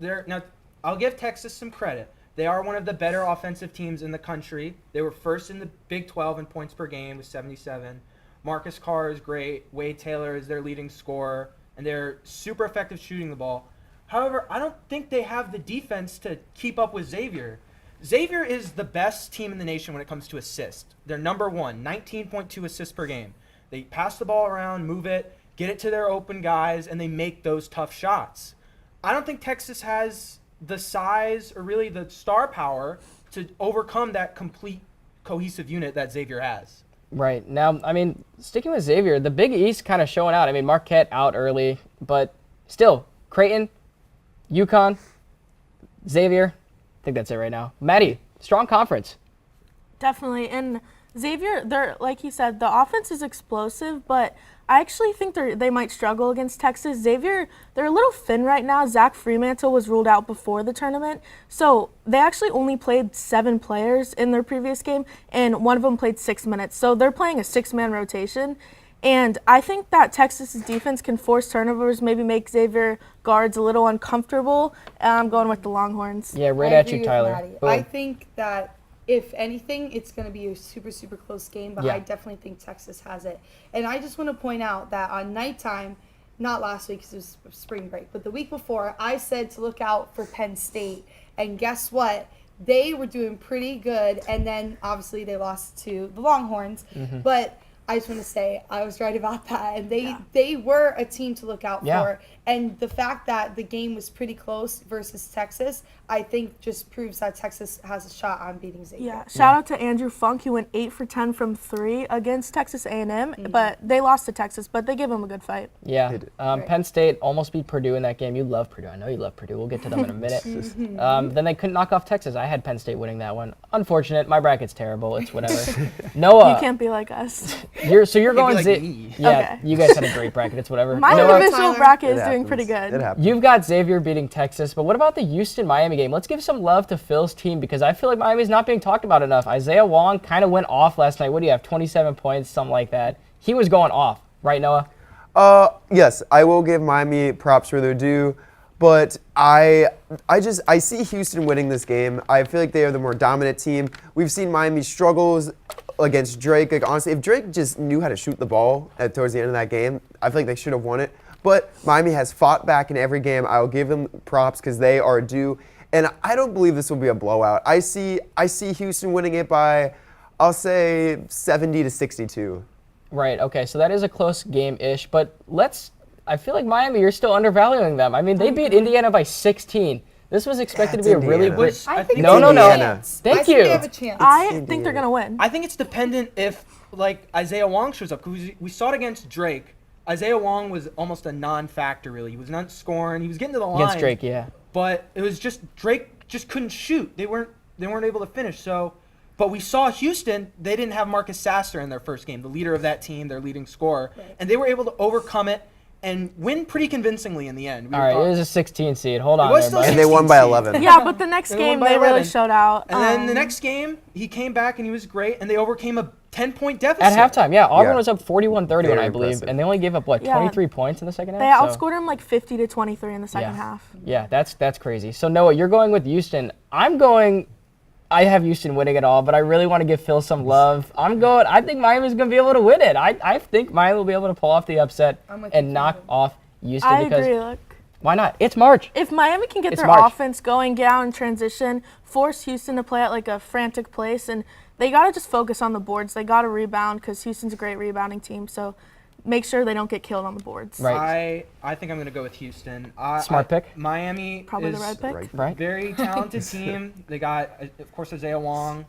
now, I'll give Texas some credit. They are one of the better offensive teams in the country. They were first in the Big 12 in points per game with 77. Marcus Carr is great. Wade Taylor is their leading scorer, and they're super effective shooting the ball. However, I don't think they have the defense to keep up with Xavier. Xavier is the best team in the nation when it comes to assists. They're number one, 19.2 assists per game. They pass the ball around, move it, get it to their open guys, and they make those tough shots. I don't think Texas has the size or really the star power to overcome that complete cohesive unit that Xavier has. Right. Now, I mean, sticking with Xavier, the Big East kind of showing out. I mean, Marquette out early, but still, Creighton, UConn, Xavier, I think that's it right now. Maddie, strong conference. Definitely. And Xavier, they're like you said, the offense is explosive, but I actually think they might struggle against Texas. Xavier, they're a little thin right now. Zach Fremantle was ruled out before the tournament. So they actually only played 7 players in their previous game, and one of them played 6 minutes. So they're playing a 6-man rotation. And I think that Texas's defense can force turnovers, maybe make Xavier guards a little uncomfortable. I'm going with the Longhorns. Yeah, right at you, Tyler. I think that if anything, it's going to be a super, super close game, but Yeah. I definitely think Texas has it. And I just want to point out that on nighttime, not last week because it was spring break, but the week before, I said to look out for Penn State. And guess what? They were doing pretty good, and then obviously they lost to the Longhorns. Mhm. But I just want to say I was right about that, and they were a team to look out Yeah. for. And the fact that the game was pretty close versus Texas, I think just proves that Texas has a shot on beating Xavier. Yeah, shout out to Andrew Funk. He went 8 for 10 from 3 against Texas A&M, but they lost to Texas, but they gave him a good fight. Yeah, Penn State almost beat Purdue in that game. You love Purdue. I know you love Purdue. We'll get to them in a minute. Then they couldn't knock off Texas. I had Penn State winning that one. Unfortunate. My bracket's terrible. It's whatever. Noah. You can't be like us. You're You going can't be like me. Yeah, Okay. you guys had a great bracket. It's whatever. My Noah, individual bracket is doing pretty good. You've got Xavier beating Texas, but what about the Houston-Miami game? Let's give some love to Phil's team because I feel like Miami's not being talked about enough. Isaiah Wong kind of went off last night. What do you have, 27 points, something like that? He was going off, right, Noah? Yes, I will give Miami props where they're due, but I see Houston winning this game. I feel like they are the more dominant team. We've seen Miami's struggles against Drake. Like honestly, if Drake just knew how to shoot the ball towards the end of that game, I feel like they should have won it. But Miami has fought back in every game. I will give them props because they are due. And I don't believe this will be a blowout. I see Houston winning it by, I'll say 70-62. Right, okay, so that is a close game-ish, but I feel like Miami, you're still undervaluing them. I mean, they beat Indiana by 16. This was expected to be a really good. No. Thank you. I think they're going to win. I think it's dependent if, Isaiah Wong shows up. Because we saw it against Drake. Isaiah Wong was almost a non-factor, really. He was not scoring. He was getting to the line. Against Drake, yeah. But it was just Drake just couldn't shoot. They weren't able to finish. But we saw Houston, they didn't have Marcus Sasser in their first game, the leader of that team, their leading scorer. Right. And they were able to overcome it and win pretty convincingly in the end. All right, it was a 16 seed. Hold on. And they won by 11. Yeah, but the next game, they really showed out. And then the next game, he came back and he was great, and they overcame a 10-point deficit. At halftime, yeah. Auburn was up 41-31, I believe, and they only gave up, Yeah. 23 points in the second half? They outscored him 50-23 in the second half. Yeah, that's crazy. So, Noah, you're going with Houston. I have Houston winning it all, but I really want to give Phil some love. I think Miami's going to be able to win it. I think Miami will be able to pull off the upset and knock off Houston. I because agree, look. Why not? It's March. If Miami can get their March. offense going, get out in transition, force Houston to play at a frantic pace, and they got to just focus on the boards. They got to rebound because Houston's a great rebounding team. So make sure they don't get killed on the boards. Right. I think I'm going to go with Houston. Smart pick. Miami Probably is the right pick. Right. Very talented team. They got, of course, Isaiah Wong.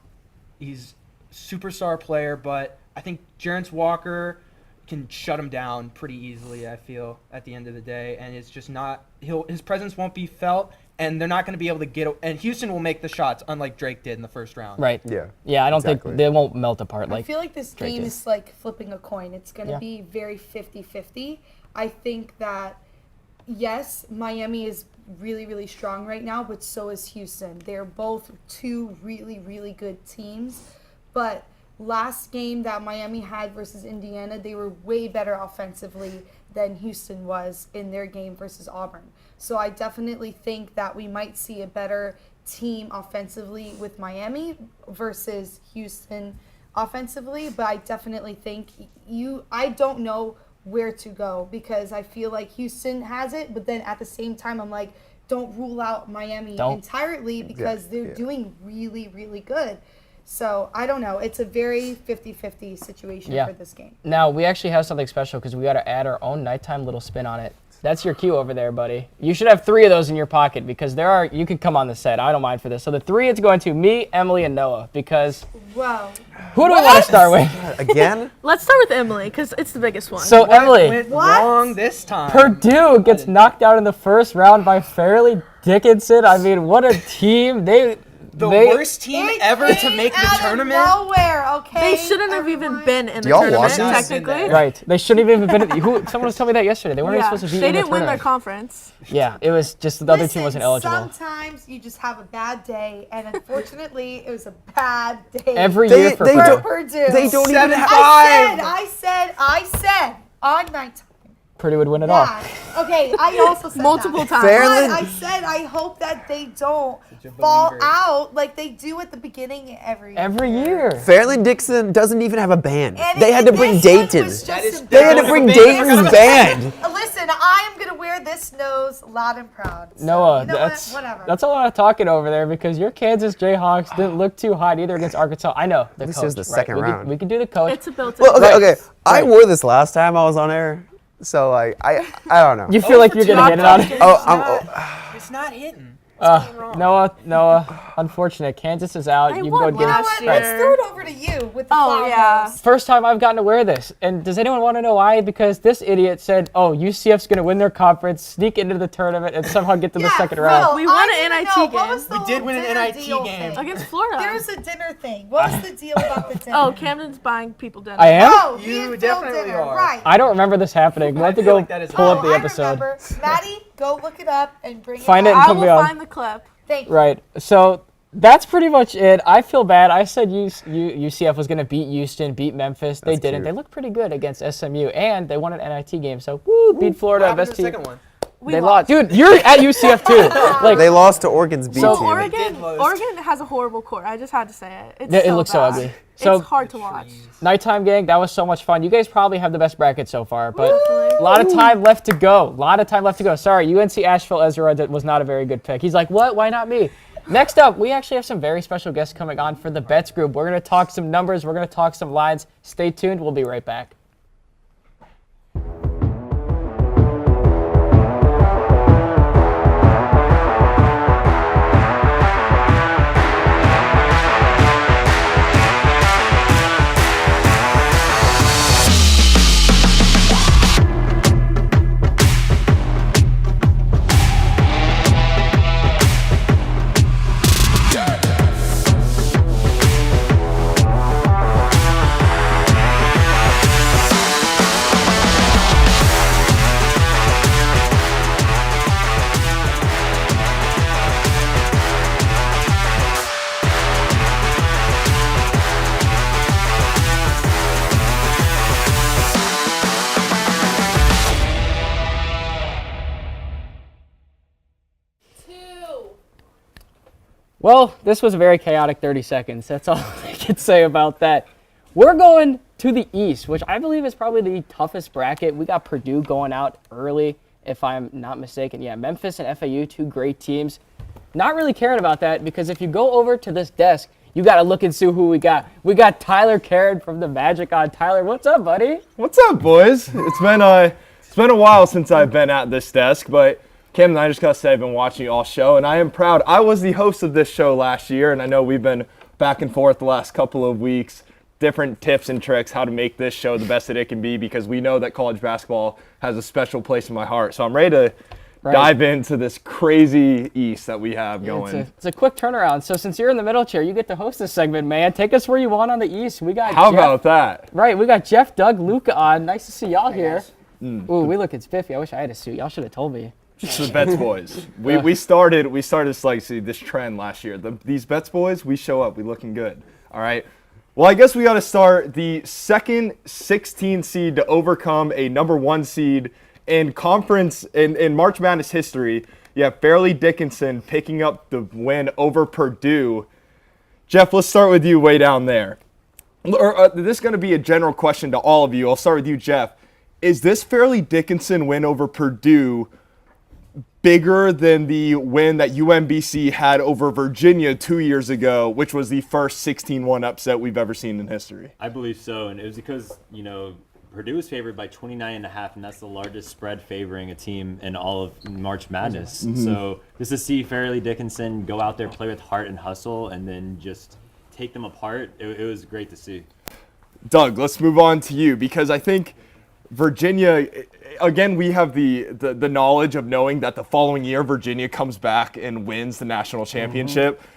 He's a superstar player, but I think Jarence Walker can shut him down pretty easily, I feel, at the end of the day. And it's just not – his presence won't be felt. and they're not going to be able to get. And Houston will make the shots, unlike Drake did in the first round. Right. Yeah. Yeah, I don't exactly. think they won't melt apart. I Like feel like this Drake game did. is like flipping a coin. It's going to Yeah. be very 50-50. I think that, yes, Miami is really, really strong right now, but so is Houston. They're both two really, really good teams. But last game that Miami had versus Indiana, they were way better offensively than Houston was in their game versus Auburn. So I definitely think that we might see a better team offensively with Miami versus Houston offensively, but I definitely think I don't know where to go because I feel like Houston has it, but then at the same time I'm like, don't rule out Miami entirely because they're doing really, really good. So I don't know. It's a very 50-50 situation for this game. Now, we actually have something special because we got to add our own nighttime little spin on it. That's your cue over there, buddy. You should have 3 of those in your pocket because you could come on the set. I don't mind for this. So the 3, it's going to me, Emily, and Noah because Whoa. Who do we want to start with? Again? Let's start with Emily because it's the biggest one. So Emily, Went wrong this time. Purdue gets knocked out in the first round by Fairleigh Dickinson. I mean, what a team. The worst team ever to make the tournament. Nowhere, okay. They shouldn't have even been in the Y'all tournament, lost this? technically. Right. They shouldn't have even been. Someone was telling me that yesterday. They weren't even supposed to be They in the didn't win their tournament. conference. Yeah, it was just the other team wasn't eligible. Sometimes you just have a bad day, and unfortunately, it was a bad day. Every year for Purdue. They don't even have. I said on night. Purdue would win it all. Okay, I also said Multiple that. times. Fairleigh- But I said I hope that they don't fall out like they do at the beginning every year. Fairleigh Dickinson doesn't even have a band. And They had to bring this one Dayton. was just They had to bring Dayton's band. Listen, I am gonna wear this nose loud and proud. So, Noah, you know that's whatever. that's a lot of talking over there because your Kansas Jayhawks didn't look too hot either against Arkansas. I know the This coach. is the right? second we round. Could, we could do the coach. It's a built-in. Well, okay, Right. okay. I Right. wore this last time I was on air, so like I don't know. You feel like you're gonna hit it on it? It's not hitting. Noah, unfortunate. Kansas is out. They You can won go get last it. year. Let's throw it over to you with the flower nose. First time I've gotten to wear this. And does anyone want to know why? Because this idiot said, oh, UCF's going to win their conference, sneak into the tournament, and somehow get to the second round. We won an NIT game. We did win an NIT game. Against Florida. There's a dinner thing. What was the deal about the dinner? Oh, Camden's buying people dinner. I am? Oh, You definitely are. Right. I don't remember this happening. We'll have to feel go like that is pull up the I episode. remember. Maddie, go look it up and bring Find it it and up. I put me will on. find the clip. Thank you. Right. So that's pretty much it. I feel bad. I said UCF was going to beat Houston, beat Memphis. They didn't. They looked pretty good against SMU, and they won an NIT game. So, beat Florida, What happened best to the team. second one? They lost. Dude, you're at UCF too. Like, They lost to Oregon's B So team. Oregon has a horrible court. I just had to say it. It's Yeah, it so looks so bad. ugly. So- It's hard to watch. nighttime gang, that was so much fun. You guys probably have the best bracket so far, but a lot of time left to go. Sorry, UNC Asheville Ezra was not a very good pick. He's like, what? Why not me? Next up, we actually have some very special guests coming on for the bets group. We're going to talk some numbers. We're going to talk some lines. Stay tuned. We'll be right back. Well, this was a very chaotic 30 seconds. That's all I can say about that. We're going to the East, which I believe is probably the toughest bracket. We got Purdue going out early, if I'm not mistaken. Yeah, Memphis and FAU, two great teams. Not really caring about that because if you go over to this desk, you got to look and see who we got. We got Tyler Karen from the Magic on. Tyler, what's up, buddy? What's up, boys? It's been a while since I've been at this desk, but Cam and I just gotta say I've been watching you all show, and I am proud. I was the host of this show last year, and I know we've been back and forth the last couple of weeks, different tips and tricks how to make this show the best that it can be because we know that college basketball has a special place in my heart. So I'm ready to dive into this crazy East that we have going. It's a quick turnaround. So since you're in the middle chair, you get to host this segment, man. Take us where you want on the East. We got How about that? Right, we got Jeff, Doug, Luca on. Nice to see y'all here. Ooh, we looking spiffy. I wish I had a suit. Y'all should have told me. It's the Bets boys. We started this trend last year. These Bets boys, we show up. We looking good. All right. Well, I guess we got to start the second 16 seed to overcome a number 1 seed in conference in March Madness history. You have Fairleigh Dickinson picking up the win over Purdue. Jeff, let's start with you way down there. This is going to be a general question to all of you. I'll start with you, Jeff. Is this Fairleigh Dickinson win over Purdue bigger than the win that UMBC had over Virginia 2 years ago, which was the first 16-1 upset we've ever seen in history? I believe so, and it was because, Purdue was favored by 29.5, and that's the largest spread favoring a team in all of March Madness. Mm-hmm. So just to see Fairleigh Dickinson go out there, play with heart and hustle, and then just take them apart, it was great to see. Doug, let's move on to you, because I think Virginia, again, we have the knowledge of knowing that the following year Virginia comes back and wins the national championship. Mm-hmm.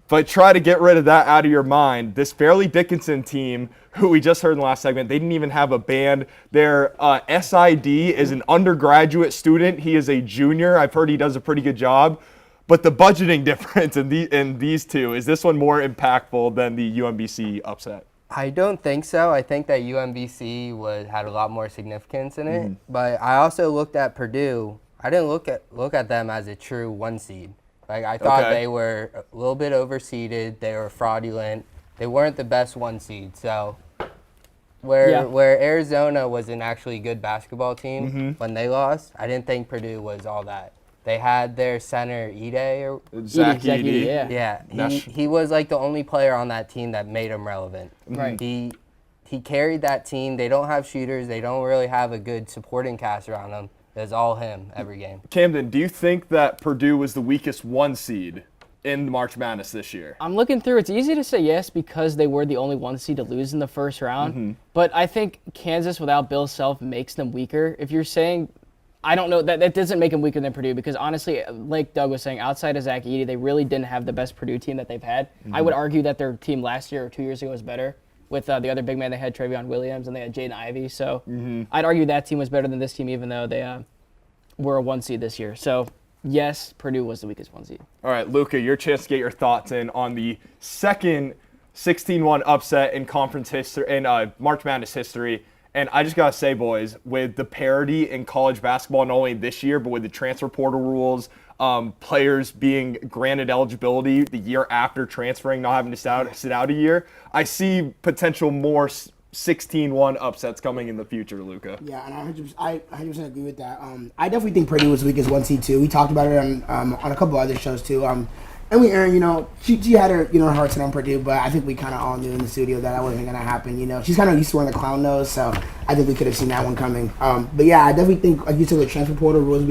But try to get rid of that out of your mind. This Fairleigh Dickinson team, who we just heard in the last segment, they didn't even have a band. Their SID is an undergraduate student. He is a junior. I've heard he does a pretty good job. But the budgeting difference in these two, is this one more impactful than the UMBC upset? I don't think so. I think that UMBC had a lot more significance in it. But I also looked at Purdue. I didn't look at them as a true 1 seed. Like, I thought they were a little bit overseeded. They were fraudulent. They weren't the best 1 seed. So where Arizona was an actually good basketball team when they lost, I didn't think Purdue was all that. They had their center, Zach Edey. Yeah, he was like the only player on that team that made him relevant. Right. He carried that team. They don't have shooters. They don't really have a good supporting cast around them. It's all him every game. Camden, do you think that Purdue was the weakest 1 seed in March Madness this year? I'm looking through. It's easy to say yes because they were the only 1 seed to lose in the first round. But I think Kansas without Bill Self makes them weaker. If you're saying, I don't know, that doesn't make them weaker than Purdue because honestly, like Doug was saying, outside of Zach Edey, they really didn't have the best Purdue team that they've had. I would argue that their team last year or 2 years ago was better. With the other big man, they had Travion Williams and they had Jaden Ivey. So I'd argue that team was better than this team, even though they were a 1 seed this year. So yes, Purdue was the weakest 1 seed. All right, Luca, your chance to get your thoughts in on the second 16-1 upset in conference history, in March Madness history. And I just got to say, boys, with the parity in college basketball, not only this year, but with the transfer portal rules, players being granted eligibility the year after transferring, not having to sit out a year, I see potential more 16-1 upsets coming in the future, Luca. Yeah, and I 100% agree with that. I definitely think Purdue was the weakest 1 seed too. We talked about it on a couple other shows too. And Erin, she had her, her heart set on Purdue, but I think we kind of all knew in the studio that wasn't going to happen. She's kind of used to wearing the clown nose, so I think we could have seen that one coming. But yeah, I definitely think, like you said, the transfer portal rules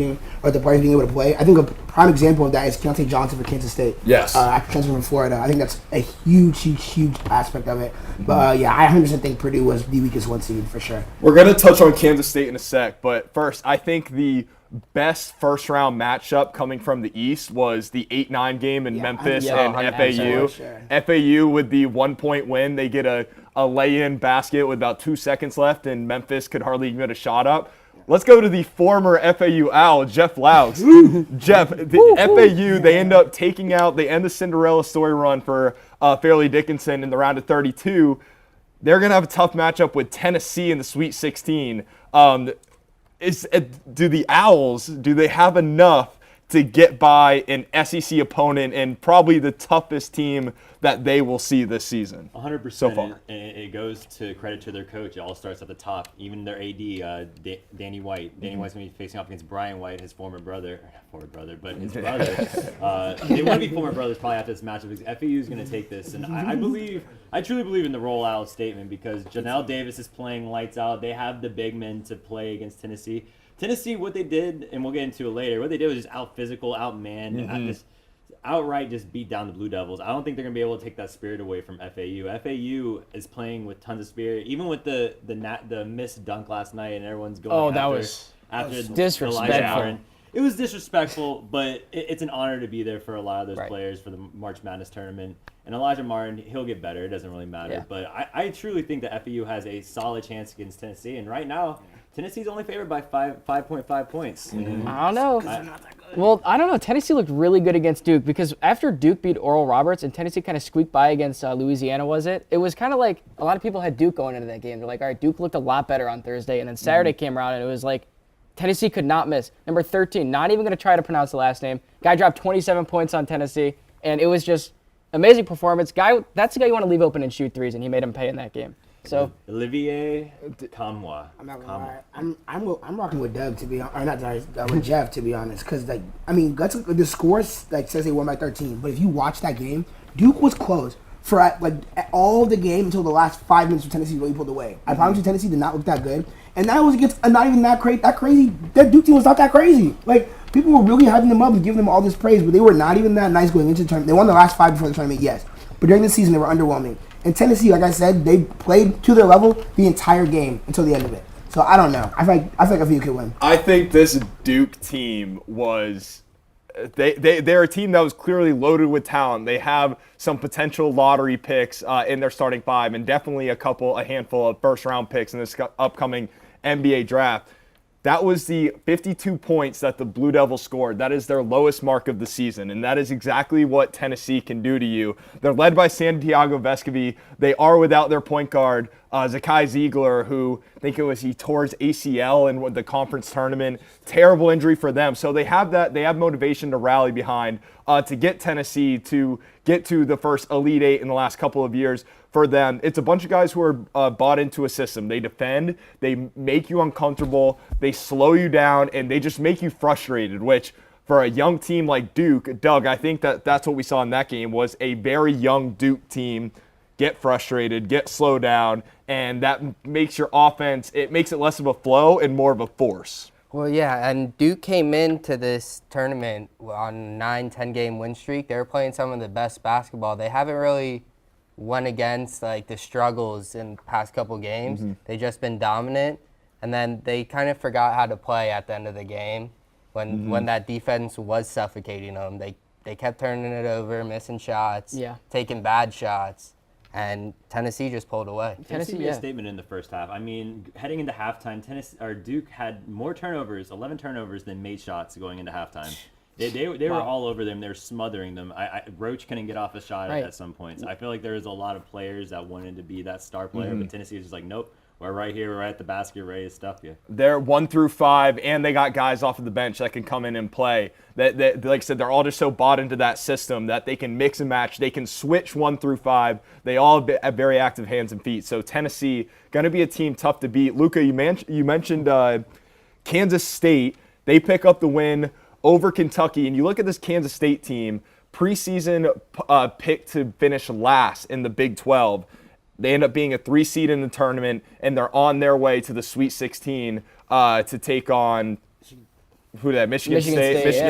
or the players being able to play. I think a prime example of that is Keontae Johnson for Kansas State. Yes. After transferring from Florida, I think that's a huge aspect of it. But yeah, I 100% think Purdue was the weakest 1 seed for sure. We're going to touch on Kansas State in a sec, but first, I think the best first-round matchup coming from the East was the 8-9 game in Memphis and FAU. Sure. FAU with the 1-point win, they get a lay-in basket with about 2 seconds left, and Memphis could hardly even get a shot up. Let's go to the former FAU Owl, Jeff Laux. Jeff, FAU, they end up they end the Cinderella story run for Fairleigh Dickinson in the round of 32. They're going to have a tough matchup with Tennessee in the Sweet 16. Do the Owls, do they have enough to get by an SEC opponent and probably the toughest team that they will see this season? 100%. So far. And it goes to credit to their coach. It all starts at the top. Even their AD, Danny White. Danny White's going to be facing off against Brian White, his former brother. Not former brother, but his brother. They want to be former brothers probably after this matchup because FAU is going to take this. And I truly believe in the rollout statement because Janelle Davis is playing lights out. They have the big men to play against Tennessee. Tennessee, what they did, and we'll get into it later, what they did was just out-physical, out-man, just outright just beat down the Blue Devils. I don't think they're going to be able to take that spirit away from FAU. FAU is playing with tons of spirit. Even with the missed dunk last night and everyone's going after disrespectful. It was disrespectful, but it's an honor to be there for a lot of those players for the March Madness tournament. And Elijah Martin, he'll get better. It doesn't really matter. Yeah. But I truly think that FAU has a solid chance against Tennessee. And right now, Tennessee's only favored by 5.5 points. I don't know. Well, I don't know. Tennessee looked really good against Duke because after Duke beat Oral Roberts and Tennessee kind of squeaked by against Louisiana, it was kind of like a lot of people had Duke going into that game. They're like, all right, Duke looked a lot better on Thursday. And then Saturday came around and it was like Tennessee could not miss. Number 13, not even going to try to pronounce the last name. Guy dropped 27 points on Tennessee, and it was just amazing performance. That's the guy you want to leave open and shoot threes, and he made him pay in that game. So Olivier Kamwa. I'm not gonna lie. I'm rocking with Doug with Jeff to be honest, because the scores says they won by 13, but if you watch that game, Duke was close for all the game until the last 5 minutes of Tennessee really pulled away. I promise you, Tennessee did not look that good, and that was against not even that crazy. That Duke team was not that crazy. People were really hyping them up and giving them all this praise, but they were not even that nice going into the tournament. They won the last 5 before the tournament, yes, but during the season they were underwhelming. And Tennessee, like I said, they played to their level the entire game until the end of it. So I don't know. I feel like FAU could win. I think this Duke team was they're a team that was clearly loaded with talent. They have some potential lottery picks in their starting five, and definitely a handful of first-round picks in this upcoming NBA draft. That was the 52 points that the Blue Devils scored. That is their lowest mark of the season, and that is exactly what Tennessee can do to you. They're led by Santiago Vescovi. They are without their point guard, Zakai Ziegler, who I think he tore his ACL in the conference tournament. Terrible injury for them. So they have that. They have motivation to rally behind to get Tennessee to get to the first Elite Eight in the last couple of years. For them, it's a bunch of guys who are bought into a system. They defend, they make you uncomfortable, they slow you down, and they just make you frustrated, which for a young team like Duke, Doug, I think that's what we saw in that game was a very young Duke team get frustrated, get slowed down, and that makes your offense, it makes it less of a flow and more of a force. Well, yeah, and Duke came into this tournament on a 9-10 game win streak. They were playing some of the best basketball. They haven't really went against the struggles in the past couple games. Mm-hmm. They've just been dominant, and then they kind of forgot how to play at the end of the game when that defense was suffocating them. They kept turning it over, missing shots, taking bad shots, and Tennessee just pulled away. Tennessee made a statement in the first half. I mean, heading into halftime, Duke had more turnovers, 11 turnovers, than made shots going into halftime. They were all over them. They were smothering them. Roach couldn't get off a shot at some points. I feel like there was a lot of players that wanted to be that star player, but Tennessee was just like, nope, we're right here. We're at the basket, ready to stuff you. They're 1 through 5, and they got guys off of the bench that can come in and play. That like I said, they're all just so bought into that system that they can mix and match. They can switch 1 through 5. They all have very active hands and feet. So Tennessee, going to be a team tough to beat. Luca, you mentioned Kansas State. They pick up the win over Kentucky, and you look at this Kansas State team, preseason picked to finish last in the Big 12. They end up being a 3 seed in the tournament, and they're on their way to the Sweet 16 to take on Michigan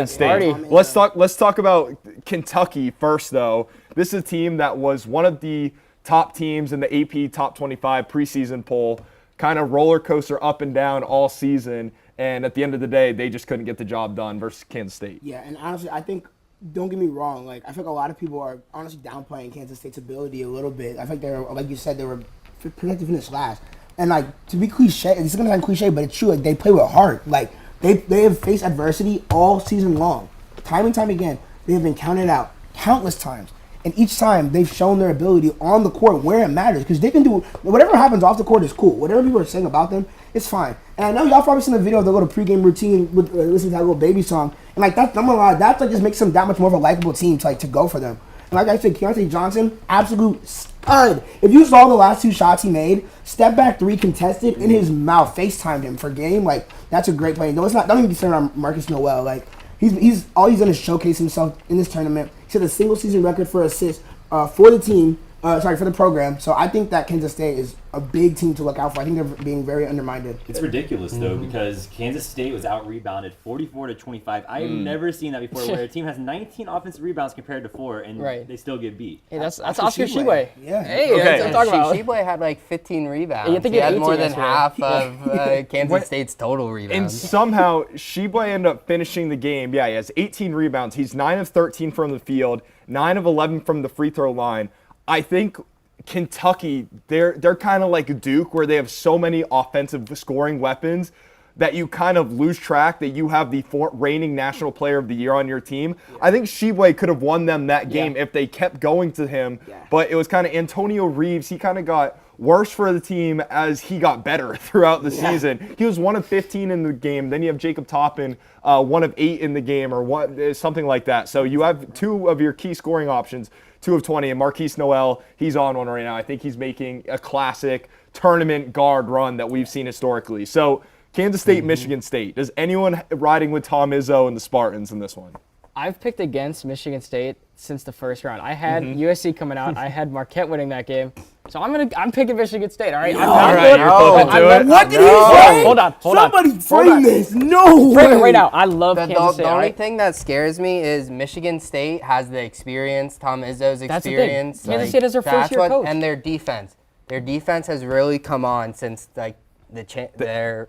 State. Let's talk about Kentucky first, though. This is a team that was one of the top teams in the AP Top 25 preseason poll, kind of roller coaster up and down all season. And at the end of the day, they just couldn't get the job done versus Kansas State. Yeah, and honestly, I think, don't get me wrong, I feel like a lot of people are honestly downplaying Kansas State's ability a little bit. I think they were, like you said, they were projected to finish last. And to be cliche, it's going to sound cliche, but it's true. They play with heart. They have faced adversity all season long. Time and time again, they have been counted out countless times. And each time, they've shown their ability on the court where it matters. Because they can do whatever happens off the court is cool. Whatever people are saying about them, it's fine. And I know y'all probably seen the video of their little pregame routine with listening to that little baby song. And that's, I'm gonna lie, that just makes them that much more of a likable team to go for them. And like I said, Keontae Johnson, absolute stud. If you saw the last 2 shots he made, step back 3 contested in his mouth, FaceTimed him for game. That's a great play. No, it's not. Don't even be saying on Marcus Noel. He's all he's done is showcase himself in this tournament. He set a single season record for assists for the team for the program. So I think that Kansas State is a big team to look out for. I think they're being very undermined. It's ridiculous though, because Kansas State was out rebounded 44-25. I have never seen that before, where a team has 19 offensive rebounds compared to 4, and they still get beat. Hey, that's Oscar Tshiebwe. Yeah. Hey, that's what I'm talking about. Tshiebwe had like 15 rebounds. I think he had 18 more than yesterday. half of Kansas State's total And rebounds. somehow Tshiebwe ended up finishing the game. Yeah, he has 18 rebounds. He's 9 of 13 from the field, 9 of 11 from the free throw line. I think Kentucky, they're kind of like Duke, where they have so many offensive scoring weapons that you kind of lose track that you have the reigning National Player of the Year on your team. Yeah. I think Tshiebwe could have won them that game if they kept going to him, but it was kind of Antonio Reeves. He kind of got worse for the team as he got better throughout the season. He was 1 of 15 in the game. Then you have Jacob Toppin, 1 of 8 in the game, or something like that. So you have 2 of your key scoring options, 2 of 20, and Marquise Noel, he's on one right now. I think he's making a classic tournament guard run that we've seen historically. So Kansas State, Michigan State. Does anyone riding with Tom Izzo and the Spartans in this one? I've picked against Michigan State since the first round. I had USC coming out. I had Marquette winning that game. So I'm picking Michigan State. All right. What did he say? Hold on. Somebody frame this. No Frame it way. right now. I love Kansas State. The only thing that scares me is Michigan State has the experience, Tom Izzo's That's the thing. experience. Kansas State is their first-year coach. And their defense. Their defense has really come on since like their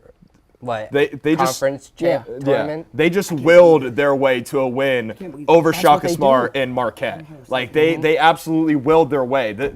conference tournament. They just willed their way to a win over Shaka Smart and Marquette. Like they absolutely willed their way.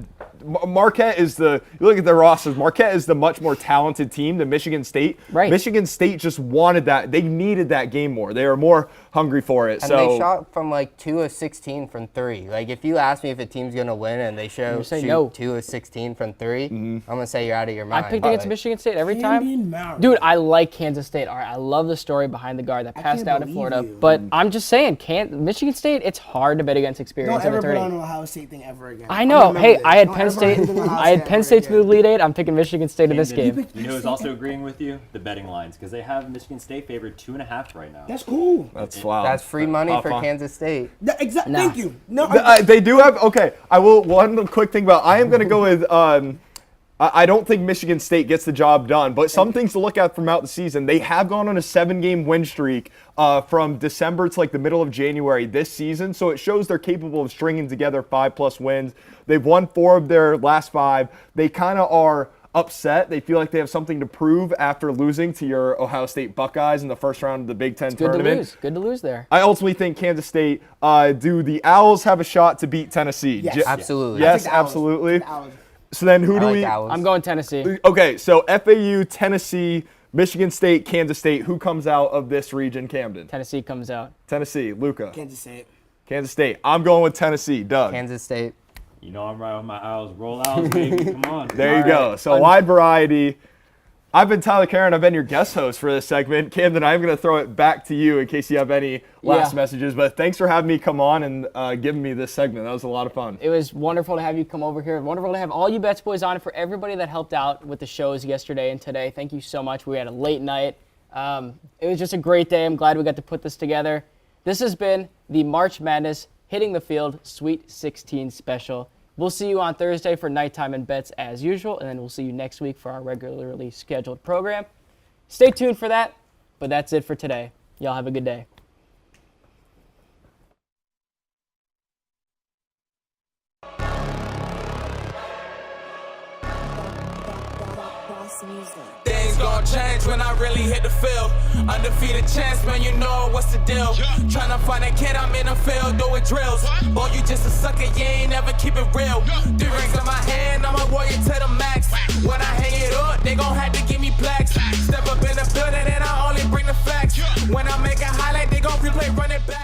Marquette is you look at their rosters, Marquette is the much more talented team than Michigan State. Right. Michigan State just wanted that. They needed that game more. They were more hungry for it. And they shot from like 2 of 16 from 3. Like if you ask me if a team's going to win and they shoot 2 of 16 from 3, I'm going to say you're out of your mind. I picked against Michigan State every time. Dude, I like Kansas State. All right, I love the story behind the guard that passed out in Florida. But I'm just saying, Michigan State, it's hard to bet against experience Don't in the ever put tournament. on an Ohio State thing ever again. I know. Hey, I had Penn State. I had Penn State to the Elite Eight. I'm picking Michigan State in this game. You know who's also agreeing with you? The betting lines, because they have Michigan State favored 2.5 right now. That's cool. That's wild. That's free money for Kansas State. Exactly. Thank you. No, they do have. Okay, I will. One quick thing about. I am going to go with. I don't think Michigan State gets the job done, but some things to look at throughout the season. They have gone on a 7-game win streak from December to like the middle of January this season, so it shows they're capable of stringing together 5+ wins. They've won 4 of their last 5. They kind of are upset. They feel like they have something to prove after losing to your Ohio State Buckeyes in the first round of the Big Ten tournament. Good to lose there. I ultimately think Kansas State, do the Owls have a shot to beat Tennessee? Yes, absolutely. Yes, absolutely. So then who do we? I'm going Tennessee. Okay, so FAU, Tennessee, Michigan State, Kansas State. Who comes out of this region, Camden? Tennessee comes out. Tennessee, Luca. Kansas State. Kansas State. I'm going with Tennessee. Doug. Kansas State. You know I'm right with my Owls. Roll Owls, baby. Come on. There you go. So wide variety. I've been Tyler Karen. I've been your guest host for this segment. Camden, I'm going to throw it back to you in case you have any last messages. But thanks for having me come on and giving me this segment. That was a lot of fun. It was wonderful to have you come over here. Wonderful to have all you Bets Boys on. And for everybody that helped out with the shows yesterday and today, thank you so much. We had a late night. It was just a great day. I'm glad we got to put this together. This has been the March Madness Hitting the Field Sweet 16 special. We'll see you on Thursday for nighttime and bets as usual, and then we'll see you next week for our regularly scheduled program. Stay tuned for that, but that's it for today. Y'all have a good day. Things gon' change when I really hit the field. Undefeated chance, man, you know what's the deal. Tryna find a kid, I'm in the field doing drills. Boy, you just a sucker, you ain't never keep it real. 3 rings in my hand, I'm a warrior to the max. When I hang it up, they gon' have to give me plaques. Step up in the building and I only bring the facts. When I make a highlight, they gon' replay, run it back.